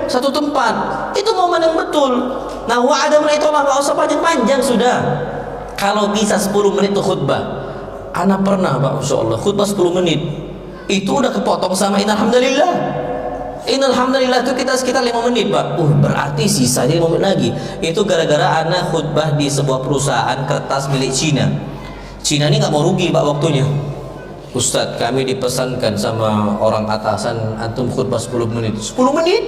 satu tempat. Itu momen yang betul. Nah, wa'adamul italah, nggak usah panjang-panjang sudah. Kalau bisa 10 menit itu khutbah. Anak pernah Pak, Masya Allah, khutbah 10 menit itu udah kepotong sama innalhamdulillah. Innalhamdulillah itu kita sekitar 5 menit Pak. Berarti sisanya 5 menit lagi. Itu gara-gara anak khutbah di sebuah perusahaan kertas milik Cina. Cina ini nggak mau rugi Pak waktunya. Ustadz, kami dipesankan sama orang atasan antum khutbah 10 menit. 10 menit?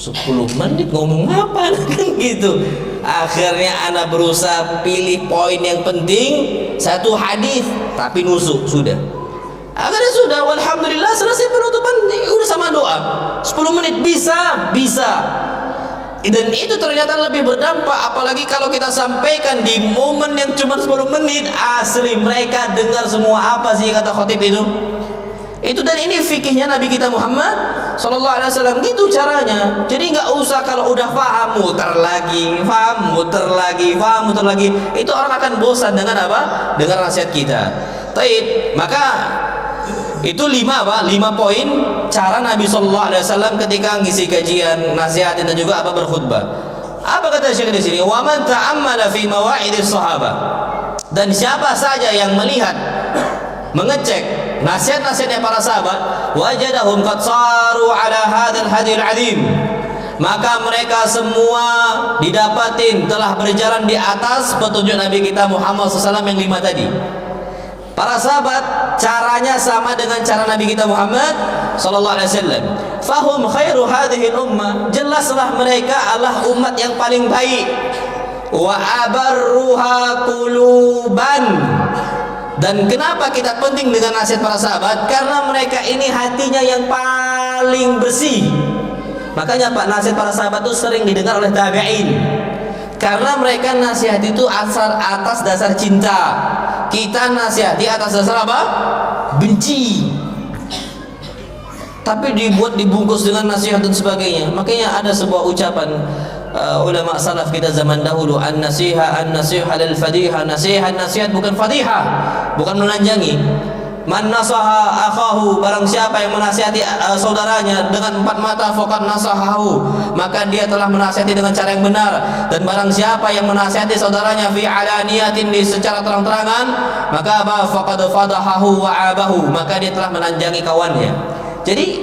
10 menit ngomong apa kan gitu. Akhirnya anak berusaha pilih poin yang penting, satu hadis tapi nusuk sudah. Akhirnya sudah, walhamdulillah selesai penutupan, udah sama doa. 10 menit bisa. Dan itu ternyata lebih berdampak, apalagi kalau kita sampaikan di momen yang cuma 10 menit, asli mereka dengar semua apa sih kata khotib itu. Itu, dan ini fikihnya Nabi kita Muhammad SAW, gitu caranya. Jadi nggak usah kalau udah paham muter lagi. Itu orang akan bosan dengan apa? Dengan nasihat kita. Taib, maka itu 5 poin cara Nabi SAW ketika ngisi kajian, nasihatin dan juga apa berkhutbah. Apa kata Syekh di sini? Wa man ta'ammala fi mawa'idis sahabah. Dan siapa saja yang melihat, mengecek nasihat-nasihatnya para sahabat, wajadahum qad saru ala hadzal hadil azim, maka mereka semua didapatin telah berjalan di atas petunjuk Nabi kita Muhammad SAW yang 5 tadi. Para sahabat caranya sama dengan cara Nabi kita Muhammad sallallahu alaihi wasallam. Fahum khairu hadhihi ummah, jelaslah mereka adalah umat yang paling baik. Wa abarruha quluban. Dan kenapa kita penting dengan nasihat para sahabat? Karena mereka ini hatinya yang paling bersih. Makanya Pak, nasihat para sahabat itu sering didengar oleh tabi'in. Karena mereka nasihat itu atas dasar cinta. Kita nasihati atas dasar apa? Benci. Tapi dibungkus dengan nasihat dan sebagainya. Makanya ada sebuah ucapan ulama salaf kita zaman dahulu, an-nasiha lil fadiha. Nasihat bukan fadihah, bukan melanjangi. Man nasaha akhahu, barang siapa yang menasihati saudaranya dengan empat mata, faqad nasahahu, maka dia telah menasihati dengan cara yang benar. Dan barang siapa yang menasihati saudaranya fi alaniyatin, secara terang-terangan, maka faqad fadahahu wa abahu, maka dia telah menanjangi kawannya. Jadi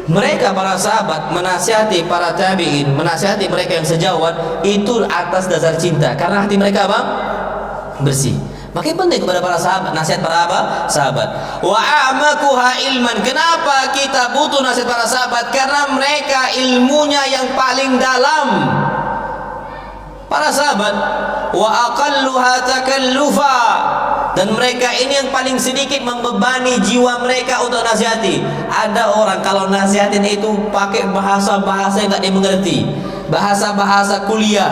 mereka para sahabat menasihati para tabi'in, menasihati mereka yang sejawat itu atas dasar cinta, karena hati mereka apa? Bersih. Makanya penting kepada para sahabat, nasihat para apa? Sahabat. Wa a'maquha ilman. Kenapa kita butuh nasihat para sahabat? Karena mereka ilmunya yang paling dalam. Para sahabat, wa aqalluha takallufa. Dan mereka ini yang paling sedikit membebani jiwa mereka untuk nasihati. Ada orang kalau nasihatin itu pakai bahasa-bahasa yang tak dimengerti, bahasa-bahasa kuliah.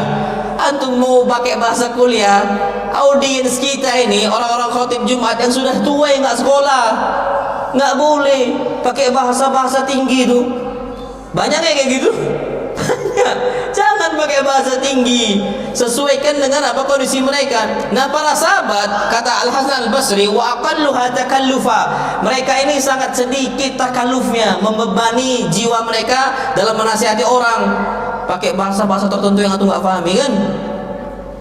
Antum mau pakai bahasa kuliah, audiens kita ini orang-orang khotib Jumat yang sudah tua yang nggak sekolah, nggak boleh pakai bahasa-bahasa tinggi itu. Banyak kayak gitu. Jangan pakai bahasa tinggi, sesuaikan dengan apa kondisi mereka. Nah, para sahabat, kata Al-Hasan Al-Basri, wa aqalluha takallufa, mereka ini sangat sedikit takallufnya, membebani jiwa mereka dalam menasihati orang. Pakai bahasa-bahasa tertentu yang aku nggak pahami kan?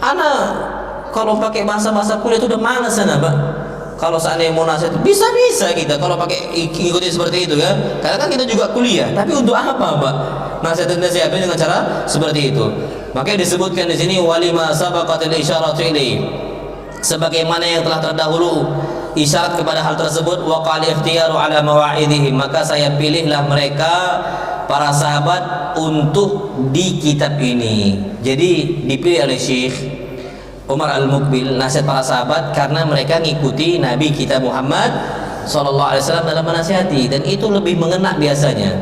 Ana kalau pakai bahasa-bahasa kuliah itu udah malas sana, Pak. Kalau seandainya mau nasihat bisa-bisa kita kalau pakai ikuti seperti itu kan? Karena kan kita juga kuliah. Tapi untuk apa, Pak? Nasihat dengan cara seperti itu. Makanya disebutkan di sini walima sabaqatil isyaratu ilaihi. Sebagaimana yang telah terdahulu isyarat kepada hal tersebut, wa qal ikhtiyaru ala mawa'idihim, maka saya pilihlah mereka para sahabat untuk di kitab ini. Jadi dipilih oleh Syekh Umar Al-Muqbil nasihat para sahabat karena mereka ngikuti Nabi kita Muhammad sallallahu alaihi wasallam dalam menasihati, dan itu lebih mengena biasanya.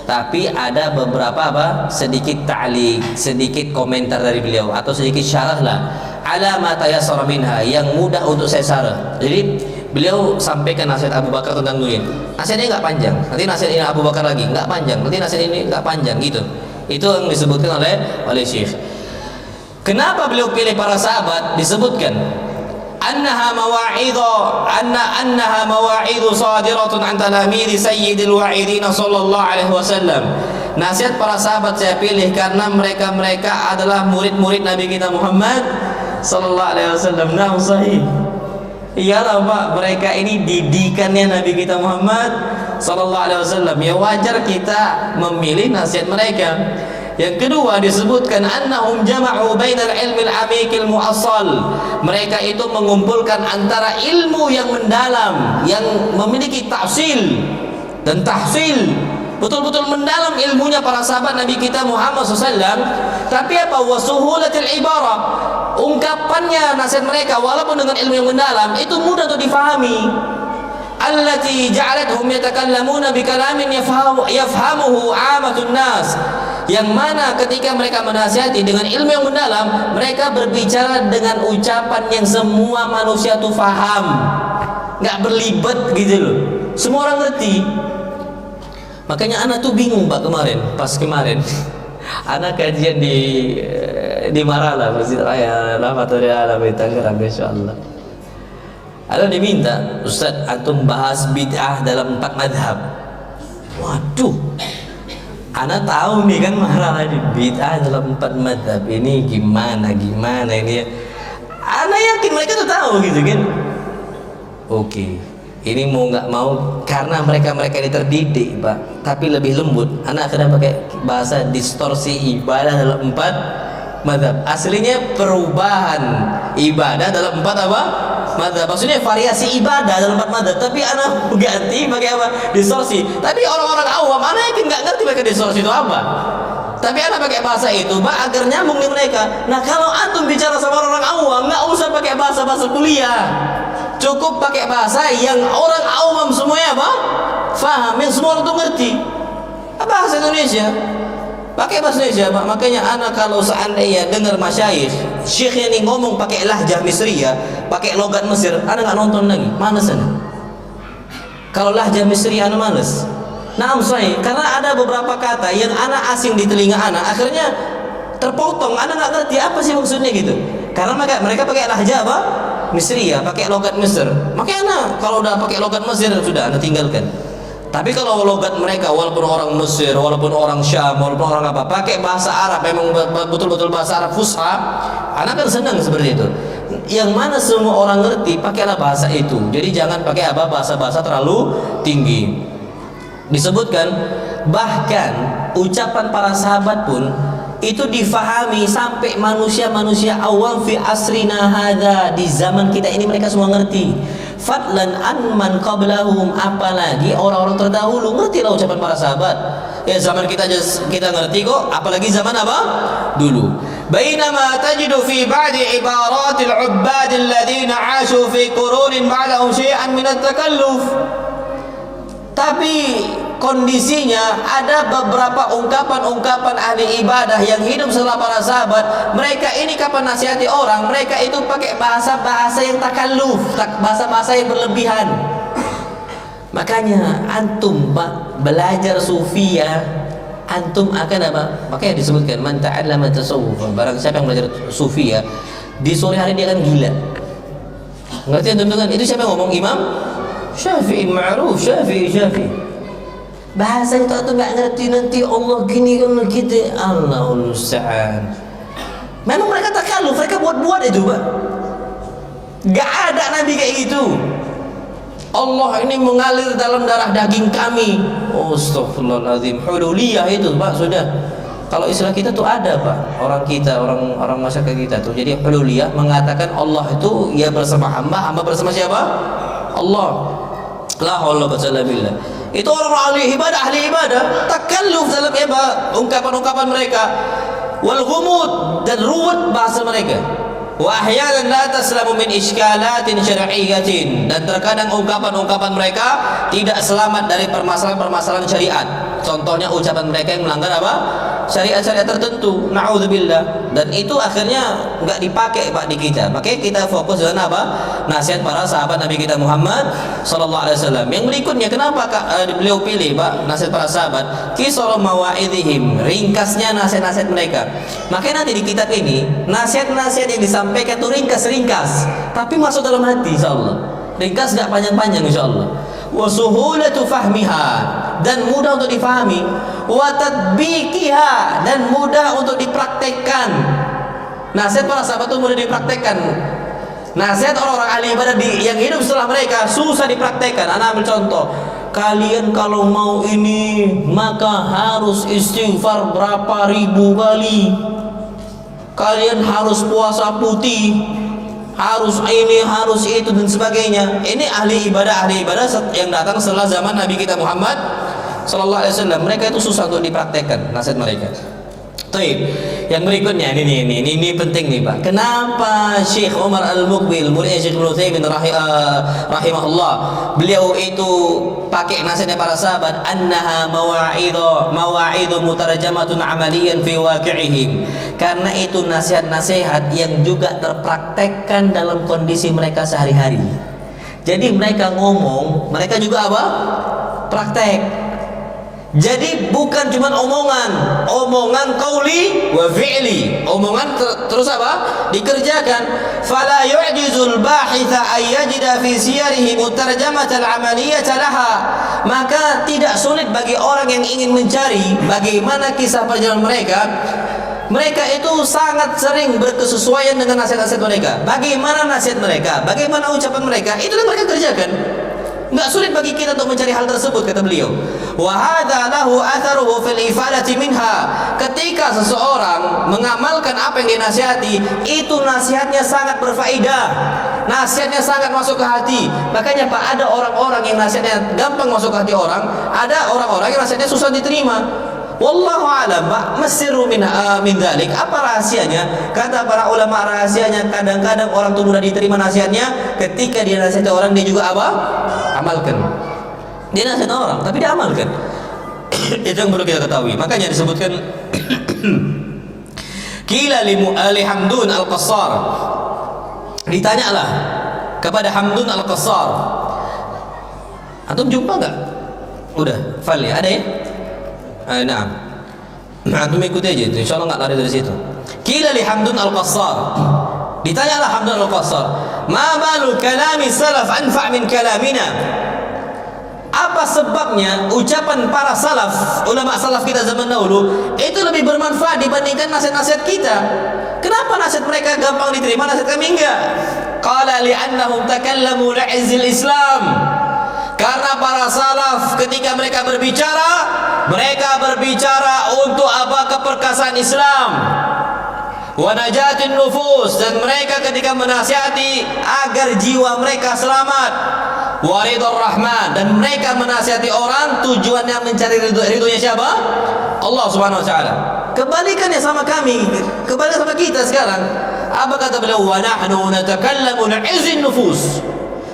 Tapi ada beberapa sedikit ta'liq, sedikit komentar dari beliau atau sedikit syarah lah ala ma tayassara minha, yang mudah untuk saya syarah. Jadi beliau sampaikan nasihat Abu Bakar tentang dunia. Nasihatnya nggak panjang. Nanti nasihat ini Abu Bakar lagi nggak panjang. Nanti nasihat ini nggak panjang gitu. Itu yang disebutkan oleh Syekh. Kenapa beliau pilih para sahabat? Disebutkan annaha mawa'idhu sadiratun an talamidi sayyidil wa'idin sallallahu alaihi wasallam. Nasihat para sahabat saya pilih karena mereka adalah murid-murid Nabi kita Muhammad sallallahu alaihi wasallam. Nah, sahih. Iyalah Pak, mereka ini didikannya Nabi kita Muhammad sallallahu alaihi wasallam. Ya wajar kita memilih nasihat mereka. Yang kedua disebutkan annahum jama'u bainal ilmil amikil mu'assal. Mereka itu mengumpulkan antara ilmu yang mendalam, yang memiliki tafsil dan tahsil. Betul-betul mendalam ilmunya para sahabat Nabi kita Muhammad SAW. Tapi apa? Wasuhulatil ibarah. Ungkapannya nasihat mereka walaupun dengan ilmu yang mendalam itu mudah untuk difahami. Allati ja'alathum yatakallamuna bikalamin yafhamuhu 'amatun nas. Yang mana ketika mereka menasihati dengan ilmu yang mendalam, mereka berbicara dengan ucapan yang semua manusia tuh faham, nggak berlibat gitu loh, semua orang ngerti. Makanya anak tuh bingung Pak pas kemarin anak kajian di Marala, Masjid Raya Rahmatul Alamin Tangerang, insyaallah. Ada diminta, Ustaz antum bahas bid'ah dalam 4 madhab. Waduh, Ana tahu nih kan marah di bid'ah dalam 4 madhab ini gimana ini ya. Ana yakin mereka tuh tahu gitu kan. Oke, ini mau nggak mau karena mereka ini terdidik Pak, tapi lebih lembut. Ana akan pakai bahasa distorsi ibadah dalam 4 madhab. Aslinya perubahan ibadah dalam 4 Madzhab. Maksudnya variasi ibadah dalam 4 madzhab, tapi ana ganti pakai apa? Distorsi. Tapi orang-orang awam ana yakin nggak ngerti pakai distorsi itu apa. Tapi ana pakai bahasa itu, Pak, agar nyambung di mereka. Nah, kalau antum bicara sama orang awam, nggak usah pakai bahasa-bahasa kuliah. Cukup pakai bahasa yang orang awam semuanya apa? Faham, yang semua orang tuh ngerti. Bahasa Indonesia. Pakai bahasa Indonesia, Pak. Makanya anak kalau seandainya dengar masyayikh, syekh ini ngomong pakai lahjah Misriyah, pakai logat Mesir, anak nggak nonton lagi, males anak. Kalau lahjah Misriyah anak males. Nah, saya karena ada beberapa kata yang anak asing di telinga anak, akhirnya terpotong, anak nggak ngerti apa sih maksudnya gitu. Karena mereka pakai lahjah apa? Misriyah, pakai logat Mesir. Makanya anak kalau udah pakai logat Mesir sudah anak tinggalkan. Tapi kalau logat mereka, walaupun orang Mesir, walaupun orang Syam, walaupun orang apa, pakai bahasa Arab, memang betul-betul bahasa Arab fusha, anak kan senang seperti itu. Yang mana semua orang ngerti, pakailah bahasa itu. Jadi jangan pakai apa bahasa-bahasa terlalu tinggi. Disebutkan bahkan ucapan para sahabat pun itu difahami sampai manusia-manusia awam fi asrina hadza, di zaman kita ini mereka semua ngerti. Fadlan an man qablahum, apalagi orang-orang terdahulu ngerti lah ucapan para sahabat. Ya zaman kita ngerti kok, apalagi zaman apa? Dulu. Bainama tajidu fi ba'di ibaratil 'ubbad alladziina 'ashu fi qurunin ba'dahum syai'an min at-takalluf. Tapi kondisinya ada beberapa ungkapan-ungkapan ahli ibadah yang hidup setelah para sahabat. Mereka ini kapan nasihati orang, mereka itu pakai bahasa-bahasa yang takalluf, bahasa-bahasa yang berlebihan. Makanya antum belajar sufiyah, antum akan apa? Makanya disebutkan man ta'allama tasawuf, barang siapa yang belajar sufiyah di sore hari dia akan gila. Ngerti antum kan? Itu siapa yang ngomong? Imam Syafi'i, ma'ruf Syafi'i. Bahasa itu atau nggak ngerti, nanti Allah gini kan kita, Allahul musta'an. Memang mereka takalluf, mereka buat-buat itu, Pak. Gak ada nabi kayak gitu. Allah ini mengalir dalam darah daging kami. Astaghfirullahaladzim. Hululiyah itu, Pak, sudah. Kalau istilah kita tuh ada, Pak. Orang masyarakat kita tuh. Jadi hululiyah mengatakan Allah itu ya bersama hamba bersama siapa? Allah. La haula wala billah. Itu orang ahli ibadah takalluf dalam ungkapan-ungkapan mereka, wal ghumud, dan ruwet bahasa mereka. Wa ahyanan la taslamu min iskalatin syar'iyyatin, dan terkadang ungkapan-ungkapan mereka tidak selamat dari permasalahan-permasalahan syariat. Contohnya ucapan mereka yang melanggar apa? Syariat-syariat tertentu. Na'udzubillah. Dan itu akhirnya nggak dipakai, Pak, di kita. Makanya kita fokus dengan apa? Nasihat para sahabat Nabi kita Muhammad sallallahu alaihi wasallam. Yang berikutnya, kenapa beliau pilih, Pak, nasihat para sahabat? Qisar mawa'idhim, ringkasnya nasihat-nasihat mereka. Makanya nanti di kitab ini nasihat-nasihat yang disampaikan itu ringkas-ringkas, tapi masuk dalam hati insyaallah. Ringkas, nggak panjang-panjang insyaallah. Wa suhulatu fahmiha, dan mudah untuk difahami. Wa tadbiqiha, dan mudah untuk dipraktekkan. Nasihat para sahabat itu mudah dipraktekkan. Nasihat orang-orang ahli ibadah yang hidup setelah mereka susah dipraktekkan. Ana ambil contoh. Kalian kalau mau ini maka harus istighfar berapa ribu kali. Kalian harus puasa putih, harus ini, harus itu, dan sebagainya. Ini ahli ibadah yang datang setelah zaman Nabi kita Muhammad sallallahu alaihi wasallam. Mereka itu susah untuk dipraktekkan nasihat mereka. Baik, yang berikutnya ini penting nih, Pak. Kenapa Syekh Umar Al-Muqbil, murid Syekh Ibnu Utsaimin rahimahullah, beliau itu pakai nasihat para sahabat, annaha mawa'idhu mutarjamatun amaliyan fi waqi'ihim. Karena itu nasihat-nasihat yang juga terpraktekkan dalam kondisi mereka sehari-hari. Jadi mereka ngomong, mereka juga apa? Praktek. Jadi bukan cuma omongan qauli wa fi'li. Omongan terus apa? Dikerjakan. Fala yu'jizul bahitha ay yajida fi siyarihi mutarjamatan amaliyatan laha. Maka tidak sulit bagi orang yang ingin mencari bagaimana kisah perjalanan mereka. Mereka itu sangat sering berkesesuaian dengan nasihat-nasihat mereka. Bagaimana nasihat mereka, bagaimana ucapan mereka, itu yang mereka kerjakan. Enggak sulit bagi kita untuk mencari hal tersebut, kata beliau. Wa hadza lahu atharuhu fil ifadati minha. Ketika seseorang mengamalkan apa yang dinasihati, itu nasihatnya sangat berfaedah. nasihatnya sangat masuk ke hati. Makanya Pak, ada orang-orang yang nasihatnya gampang masuk ke hati orang, ada orang-orang yang nasihatnya susah diterima. Wallahu a'lam, Pak. Masiru min dzalik. Apa rahasianya? Kata para ulama, rahasianya kadang-kadang orang itu mudah diterima nasihatnya ketika dia nasihati orang, dia juga apa? Amalkan. Dia nasihat orang tapi dia amalkan. Itu yang perlu kita ketahui. Makanya disebutkan Qila li Hamdun Al-Qassar, ditanyalah kepada Hamdun Al-Qassar. Antum jumpa enggak? Udah, file ada ya? Nah, antum ikuti aja itu, insyaallah enggak lari dari situ. Qila li Hamdun Al-Qassar, ditanyalah Hamdun Al-Qassar, ma balu kalami salaf anfa' min kalamina. Apa sebabnya ucapan para salaf, ulama salaf kita zaman dahulu itu lebih bermanfaat dibandingkan nasihat-nasihat kita? Kenapa nasihat mereka gampang diterima, nasihat kami enggak? Qala li'annahum takallamu li'izzil Islam. Karena para salaf ketika mereka berbicara untuk apa? Keperkasaan Islam. Wa najatin nufus, dan mereka ketika menasihati agar jiwa mereka selamat. Waridul Rahman, dan mereka menasihati orang tujuannya mencari ridhonya siapa? Allah Subhanahu wa taala. Kebalikannya sama kami, kebalikan sama kita sekarang. Apa kata beliau? Wa nahnu natakallamu li'izzin nufus.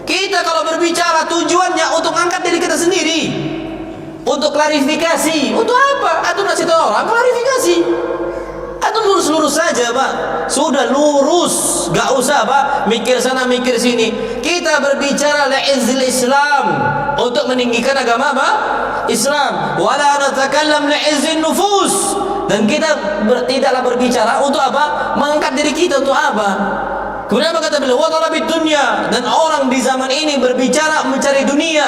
Kita kalau berbicara tujuannya untuk angkat diri kita sendiri, untuk klarifikasi. Untuk apa? Atau nasihat orang klarifikasi. Atau lurus-lurus saja, Pak. Sudah lurus, gak usah Pak mikir sana mikir sini. Kita berbicara li'izzil Islam, untuk meninggikan agama apa? Islam. Wala natakallam li'izzin nufus, dan kita tidaklah berbicara untuk apa? Mengangkat diri kita untuk apa? Kemudian apa kata beliau? Wa talabid dunya, dan orang di zaman ini berbicara mencari dunia,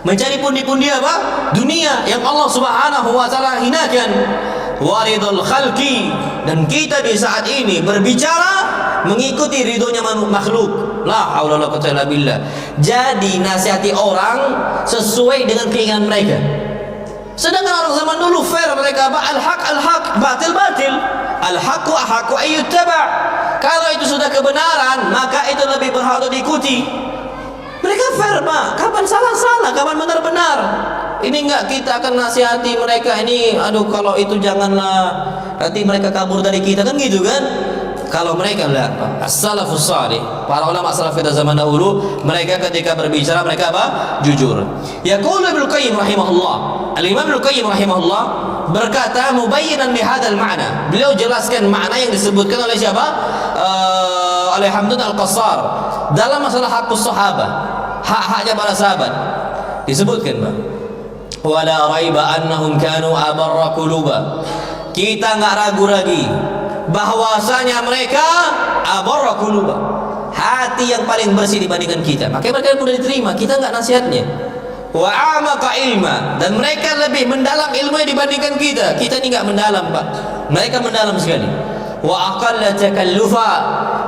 mencari pundi-pundi apa? Dunia yang Allah Subhanahu wa taala hinakan. Waridul khalqi, dan kita di saat ini berbicara mengikuti ridhonya makhluk. La haula wala quwwata illa billah. Jadi nasihati orang sesuai dengan keinginan mereka. Sedangkan orang zaman dulu fair, mereka apa? Al-haq al-haq, batil batil. Al-haqqu ahaqqu ayyuttaba. Kalau itu sudah kebenaran, maka itu lebih berhak untuk diikuti. Mereka fair, Pak. Kapan salah-salah, kapan benar-benar. Ini enggak kita akan nasihati mereka ini, aduh kalau itu janganlah, nanti mereka kabur dari kita, kan gitu kan? Kalau mereka lihat as-salafus salih, para ulama salaf kita zaman dahulu, mereka ketika berbicara mereka apa? Jujur. Yaqulu Ibnu Qayyim rahimahullah, Al-Imam Ibnu Qayyim rahimahullah berkata mubayyinan li hadzal ma'na. Beliau jelaskan makna yang disebutkan oleh siapa? Oleh Hamdun Al-Qassar dalam masalah haqqus sahabah, hak-haknya para sahabat. Disebutkan, Pak. Wala raiba annahum kanu abarra quluba. Kita enggak ragu lagi bahwasanya mereka abarra quluba, hati yang paling bersih dibandingkan kita. Makanya mereka mudah diterima, kita enggak nasihatnya. Wa amaqa ilma, dan mereka lebih mendalam ilmunya dibandingkan kita. Kita ini enggak mendalam, Pak. Mereka mendalam sekali. Wa aqalla takallufa,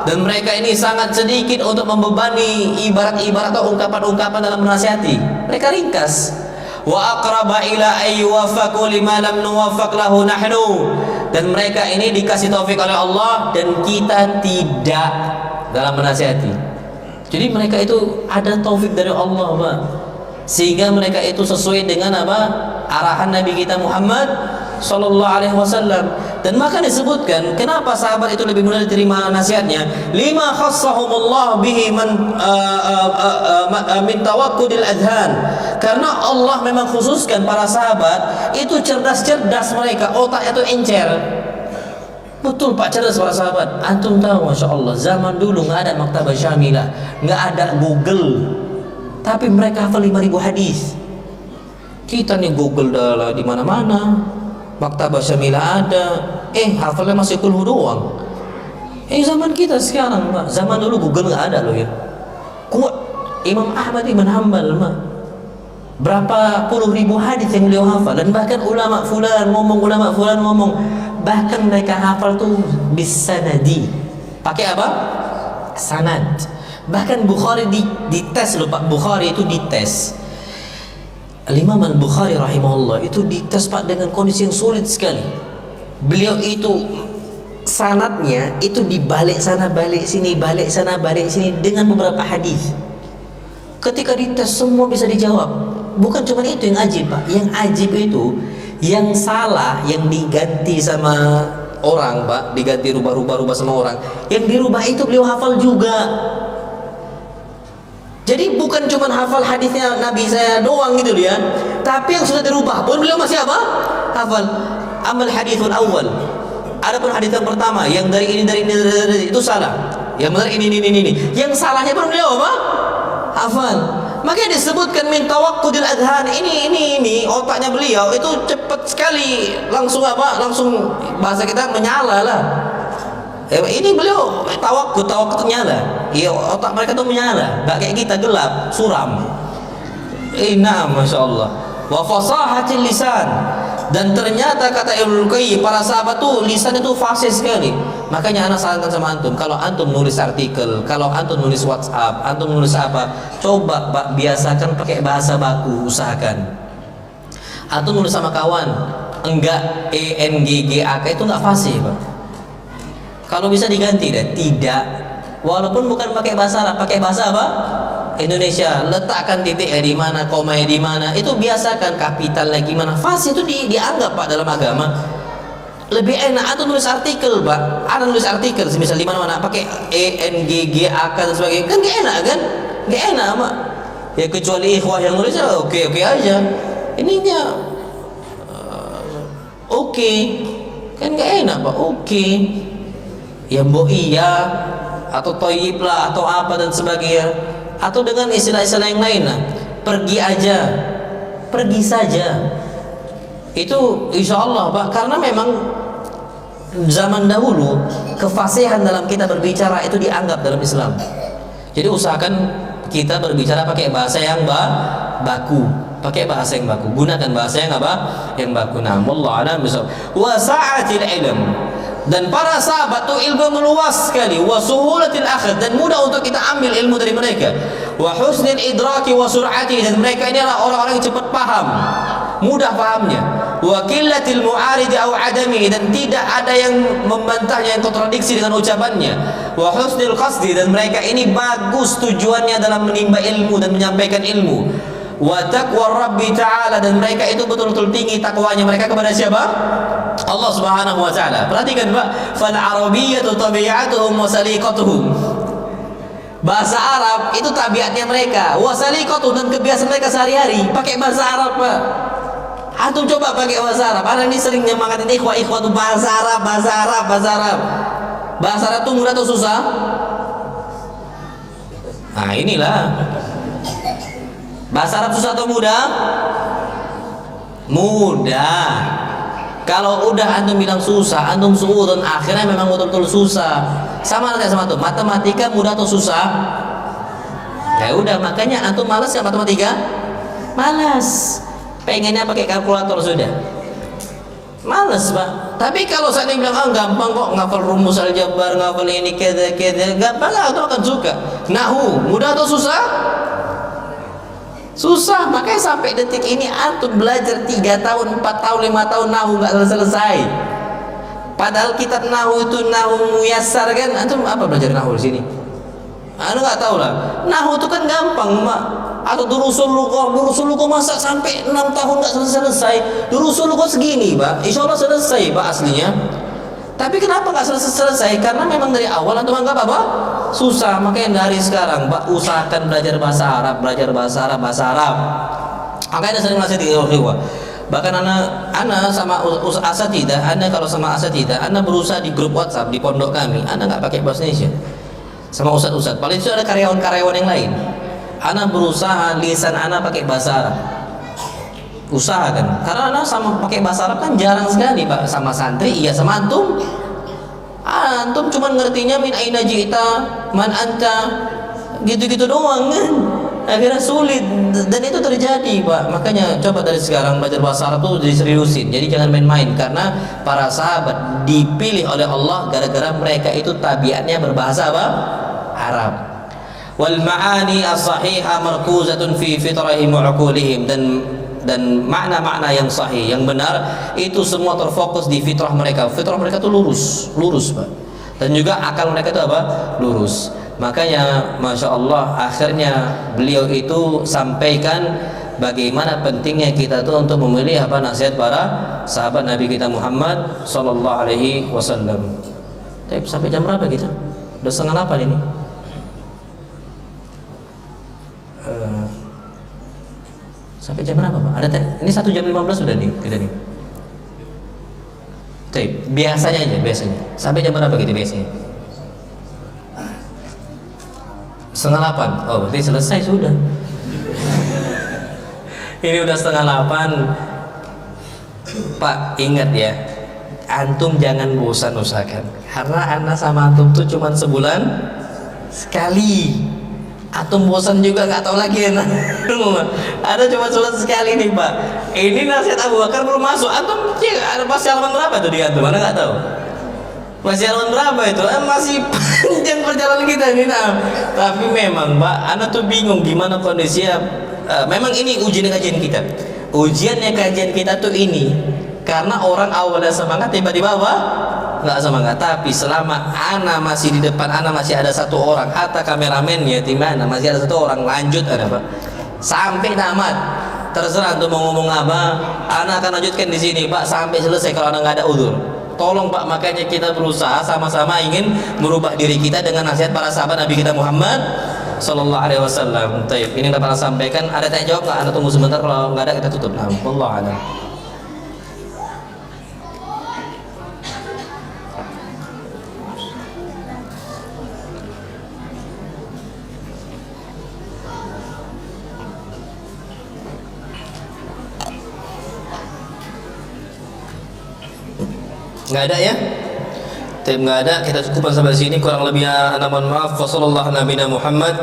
dan mereka ini sangat sedikit untuk membebani ibarat-ibarat atau ungkapan-ungkapan dalam menasihati. Mereka ringkas. Wa aqraba ila ayyuwaffaqu lima lam nuwaffaq lahu nahnu, dan mereka ini dikasih taufik oleh Allah dan kita tidak dalam menasihati. Jadi mereka itu ada taufik dari Allah, Pak, sehingga mereka itu sesuai dengan apa? Arahan Nabi kita Muhammad sallallahu alaihi wasallam. Dan maka disebutkan kenapa sahabat itu lebih mudah diterima nasihatnya, lima khassahumullah bihi min tawakkudil adhan, karena Allah memang khususkan para sahabat itu cerdas-cerdas, mereka otaknya itu encer. Betul, Pak, cerdas para sahabat. Antum tahu, Masya Allah, zaman dulu nggak ada maktabah syamilah, nggak ada Google, tapi mereka hafal 5.000 hadis. Kita nih Google dah di mana-mana, maktabah syamilah ada, hafalnya masih kulhu doang. Zaman kita sekarang, Pak. Zaman dulu Google nggak ada loh ya. Kuat Imam Ahmad ibn Hanbal, Pak, berapa puluh ribu hadis yang beliau hafal, dan bahkan ulama fulan ngomong, bahkan mereka hafal tuh bisanadi, pakai apa? Sanad. Bahkan Bukhari dites loh, Pak. Bukhari itu dites. Al-Imam Al-Bukhari rahimahullah itu dites, Pak, dengan kondisi yang sulit sekali. Beliau itu sanadnya itu dibalik sana balik sini, balik sana balik sini dengan beberapa hadis. Ketika dites semua bisa dijawab. Bukan cuma itu yang ajib, Pak. Yang ajib itu yang salah yang diganti sama orang, Pak, diganti rubah sama orang. Yang dirubah itu beliau hafal juga. Jadi bukan cuma hafal hadisnya Nabi saya doang gitu ya, tapi yang sudah dirubah pun beliau masih apa? Hafal. Amal hadithul awal. Adapun hadis yang pertama yang dari ini itu salah. Yang benar ini. Yang salahnya pun beliau apa? Hafal. Makanya disebutkan min tawaqqudil adhan. Ini otaknya beliau itu cepat sekali, langsung apa? Langsung bahasa kita menyala lah. Ini beliau tawakkut nyala. Iya, otak mereka tuh menyala, enggak kayak kita gelap, suram. Nah, Masya Allah. Wa fasahatil lisan. Dan ternyata kata Ibnu Qayyim, para sahabat tuh lisan itu fasih sekali. Makanya anak sarankan sama antum, kalau antum nulis artikel, kalau antum nulis WhatsApp, antum nulis apa, coba Pak biasakan pakai bahasa baku, usahakan. Antum nulis sama kawan, enggak ENGGAK itu enggak fasih, Pak. Kalau bisa diganti deh, tidak. Walaupun bukan pakai bahasa Arab, pakai bahasa apa? Indonesia. Letakkan titiknya di mana, komanya di mana. Itu biasakan, kapitalnya gimana. Fasih itu dianggap, Pak, dalam agama. Lebih enak atau nulis artikel, Pak. Ada nulis artikel, misal di mana-mana pakai ENGGAK dan sebagainya. Kan gak enak kan? Gak enak, Pak. Ya kecuali ikhwah yang nulis, oke aja. Ininya oke. Kan gak enak, Pak. Oke. Ya mbok iya atau toyib lah atau apa dan sebagainya, atau dengan istilah-istilah yang lain lah. Pergi aja, pergi saja. Itu insya Allah, Pak, karena memang zaman dahulu kefasihan dalam kita berbicara itu dianggap dalam Islam. Jadi usahakan kita berbicara pakai bahasa yang baku, pakai bahasa yang baku, gunakan bahasa yang apa? Yang baku. Nah, wallahu a'lam bishawab. Wa sa'atil ilm. Dan para sahabat itu ilmu meluas sekali, wa suhulatil akhd, dan mudah untuk kita ambil ilmu dari mereka, wa husnil idraki wa sur'ati, dan mereka ini adalah orang-orang yang cepat paham, mudah pahamnya, wa qillatil mu'arid au adami, dan tidak ada yang membantahnya, yang kontradiksi dengan ucapannya, wa husnil qasdi, dan mereka ini bagus tujuannya dalam menimba ilmu dan menyampaikan ilmu, wa taqwa rabbi ta'ala, dan mereka itu betul-betul tinggi takwanya mereka kepada siapa? Allah Subhanahu wa taala. Perhatikan, Pak, fal arabiyyatu tabi'atuhum wa saliqatuhum. Bahasa Arab itu tabiatnya mereka, wa saliqatuhum, dan kebiasaan mereka sehari-hari pakai bahasa Arab, Pak. Antum coba pakai bahasa Arab. Ana ini sering nyemangatin ikhwah tuh bahasa Arab. Bahasa Arab tuh mudah atau susah? Nah, inilah. Bahasa Arab susah atau mudah? Mudah. Kalau udah antum bilang susah, antum suudun, akhirnya memang betul-betul susah. Sama kayak sama tuh, matematika mudah atau susah? Ya udah, makanya antum malas ya matematika? Malas. Pengennya pakai kalkulator sudah. Malas, Pak. Tapi kalau saya bilang gampang kok, ngafal rumus aljabar, ngafal ini gampang, antum akan suka. Nahu mudah atau susah? Susah. Makanya sampai detik ini antum belajar 3 tahun, 4 tahun, 5 tahun nahu nggak selesai. Padahal kitab nahu itu nahu muyassar kan. Antum apa belajar nahu di sini? Anu nggak tahu lah. Nahu itu kan gampang, Mak. Atau durusul lughah masa sampai 6 tahun nggak selesai. Durusul lughah segini, Pak. Insya Allah selesai, Pak, aslinya. Tapi kenapa nggak selesai? Karena memang dari awal antum anggap apa? Susah. Makanya dari sekarang, Pak, usahakan belajar bahasa Arab. Makanya sering ngasih di ikhwah. Bahkan anak sama asatidah, anak kalau sama asatidah, anak berusaha di grup WhatsApp di pondok kami, anak nggak pakai bahasa Indonesia. Sama ustadz. Paling itu ada karyawan-karyawan yang lain. Anak berusaha lisan anak pakai bahasa Arab. Usahakan, karena anak sama pakai bahasa Arab kan jarang sekali, Pak. Sama santri, iya, sama antum. Antum cuma ngertinya min aina ji'ta, man anta, gitu-gitu doang kan. Akhirnya sulit, dan itu terjadi, Pak. Makanya coba dari sekarang belajar bahasa Arab tuh diseriusin. Jadi jangan main-main, karena para sahabat dipilih oleh Allah gara-gara mereka itu tabiatnya berbahasa apa? Arab. Wal ma'ani as-sahihah markuzatun fi fitrahim wa uqulihim, dan dan makna-makna yang sahih, yang benar, itu semua terfokus di fitrah mereka. Fitrah mereka itu lurus Pak. Dan juga akal mereka itu apa? Lurus. Makanya Masya Allah, akhirnya beliau itu sampaikan bagaimana pentingnya kita tuh untuk memilih apa nasihat para sahabat Nabi kita Muhammad Sallallahu Alaihi Wasallam. Tapi sampai jam berapa kita? Udah 7:30 ini. Sampai jam berapa Pak? Ini 1:15 sudah nih kita nih. Tapi biasanya aja, biasanya. Sampai jam berapa gitu biasanya? 7:30. Oh, berarti selesai sudah. Ini udah 7:30. Pak, ingat ya, antum jangan bosan usahakan. Karena anak sama antum tuh cuma sebulan sekali. Antum bosan juga nggak tahu lagi ya. Ada cuma sebulan sekali nih Pak. Ini nasihat Abu Bakar belum masuk. Antum ada masih halaman berapa tuh di antum? Mana nggak tahu. Masih halaman berapa itu? Masih panjang perjalanan kita ini. Nah. Tapi memang Pak, anak tuh bingung gimana kondisinya. Memang ini ujian kajian kita. Ujiannya kajian kita tuh ini karena orang awalnya semangat tiba-tiba apa? Nggak semangat. Tapi selama ana masih di depan, ana masih ada satu orang, hatta kameramen ya timana masih ada satu orang, lanjut ada Pak sampai tamat. Terserah untuk mau ngomong apa, ana akan lanjutkan di sini Pak sampai selesai kalau ana nggak ada udzur. Tolong Pak, makanya kita berusaha sama-sama ingin merubah diri kita dengan nasihat para sahabat Nabi kita Muhammad Sallallahu Alaihi Wasallam. Taib, ini dapat saya sampaikan. Ada tanya jawab nggak? Anda tunggu sebentar, kalau nggak ada kita tutup. Nah, wallahu a'lam. Nggak ada ya? Tim nggak ada, kita cukupkan sampai sini. Kurang lebih mohon maaf. Wassallallahu nabiyana Muhammad.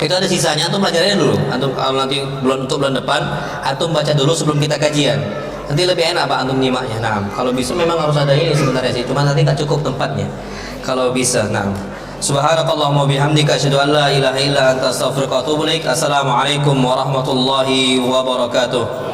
Itu ada sisanya, antum belajarnya dulu. Antum kalau nanti bulan depan, antum baca dulu sebelum kita kajian. Nanti lebih enak Pak antum nyimaknya. Nah, kalau bisa memang harus ada ini sebenarnya sih. Cuma nanti nggak cukup tempatnya. Kalau bisa, nah. Subhanakallahumma bihamdika asyhadu an la ilaha illa anta astaghfiruka wa atubu ilaik. Assalamualaikum warahmatullahi wabarakatuh.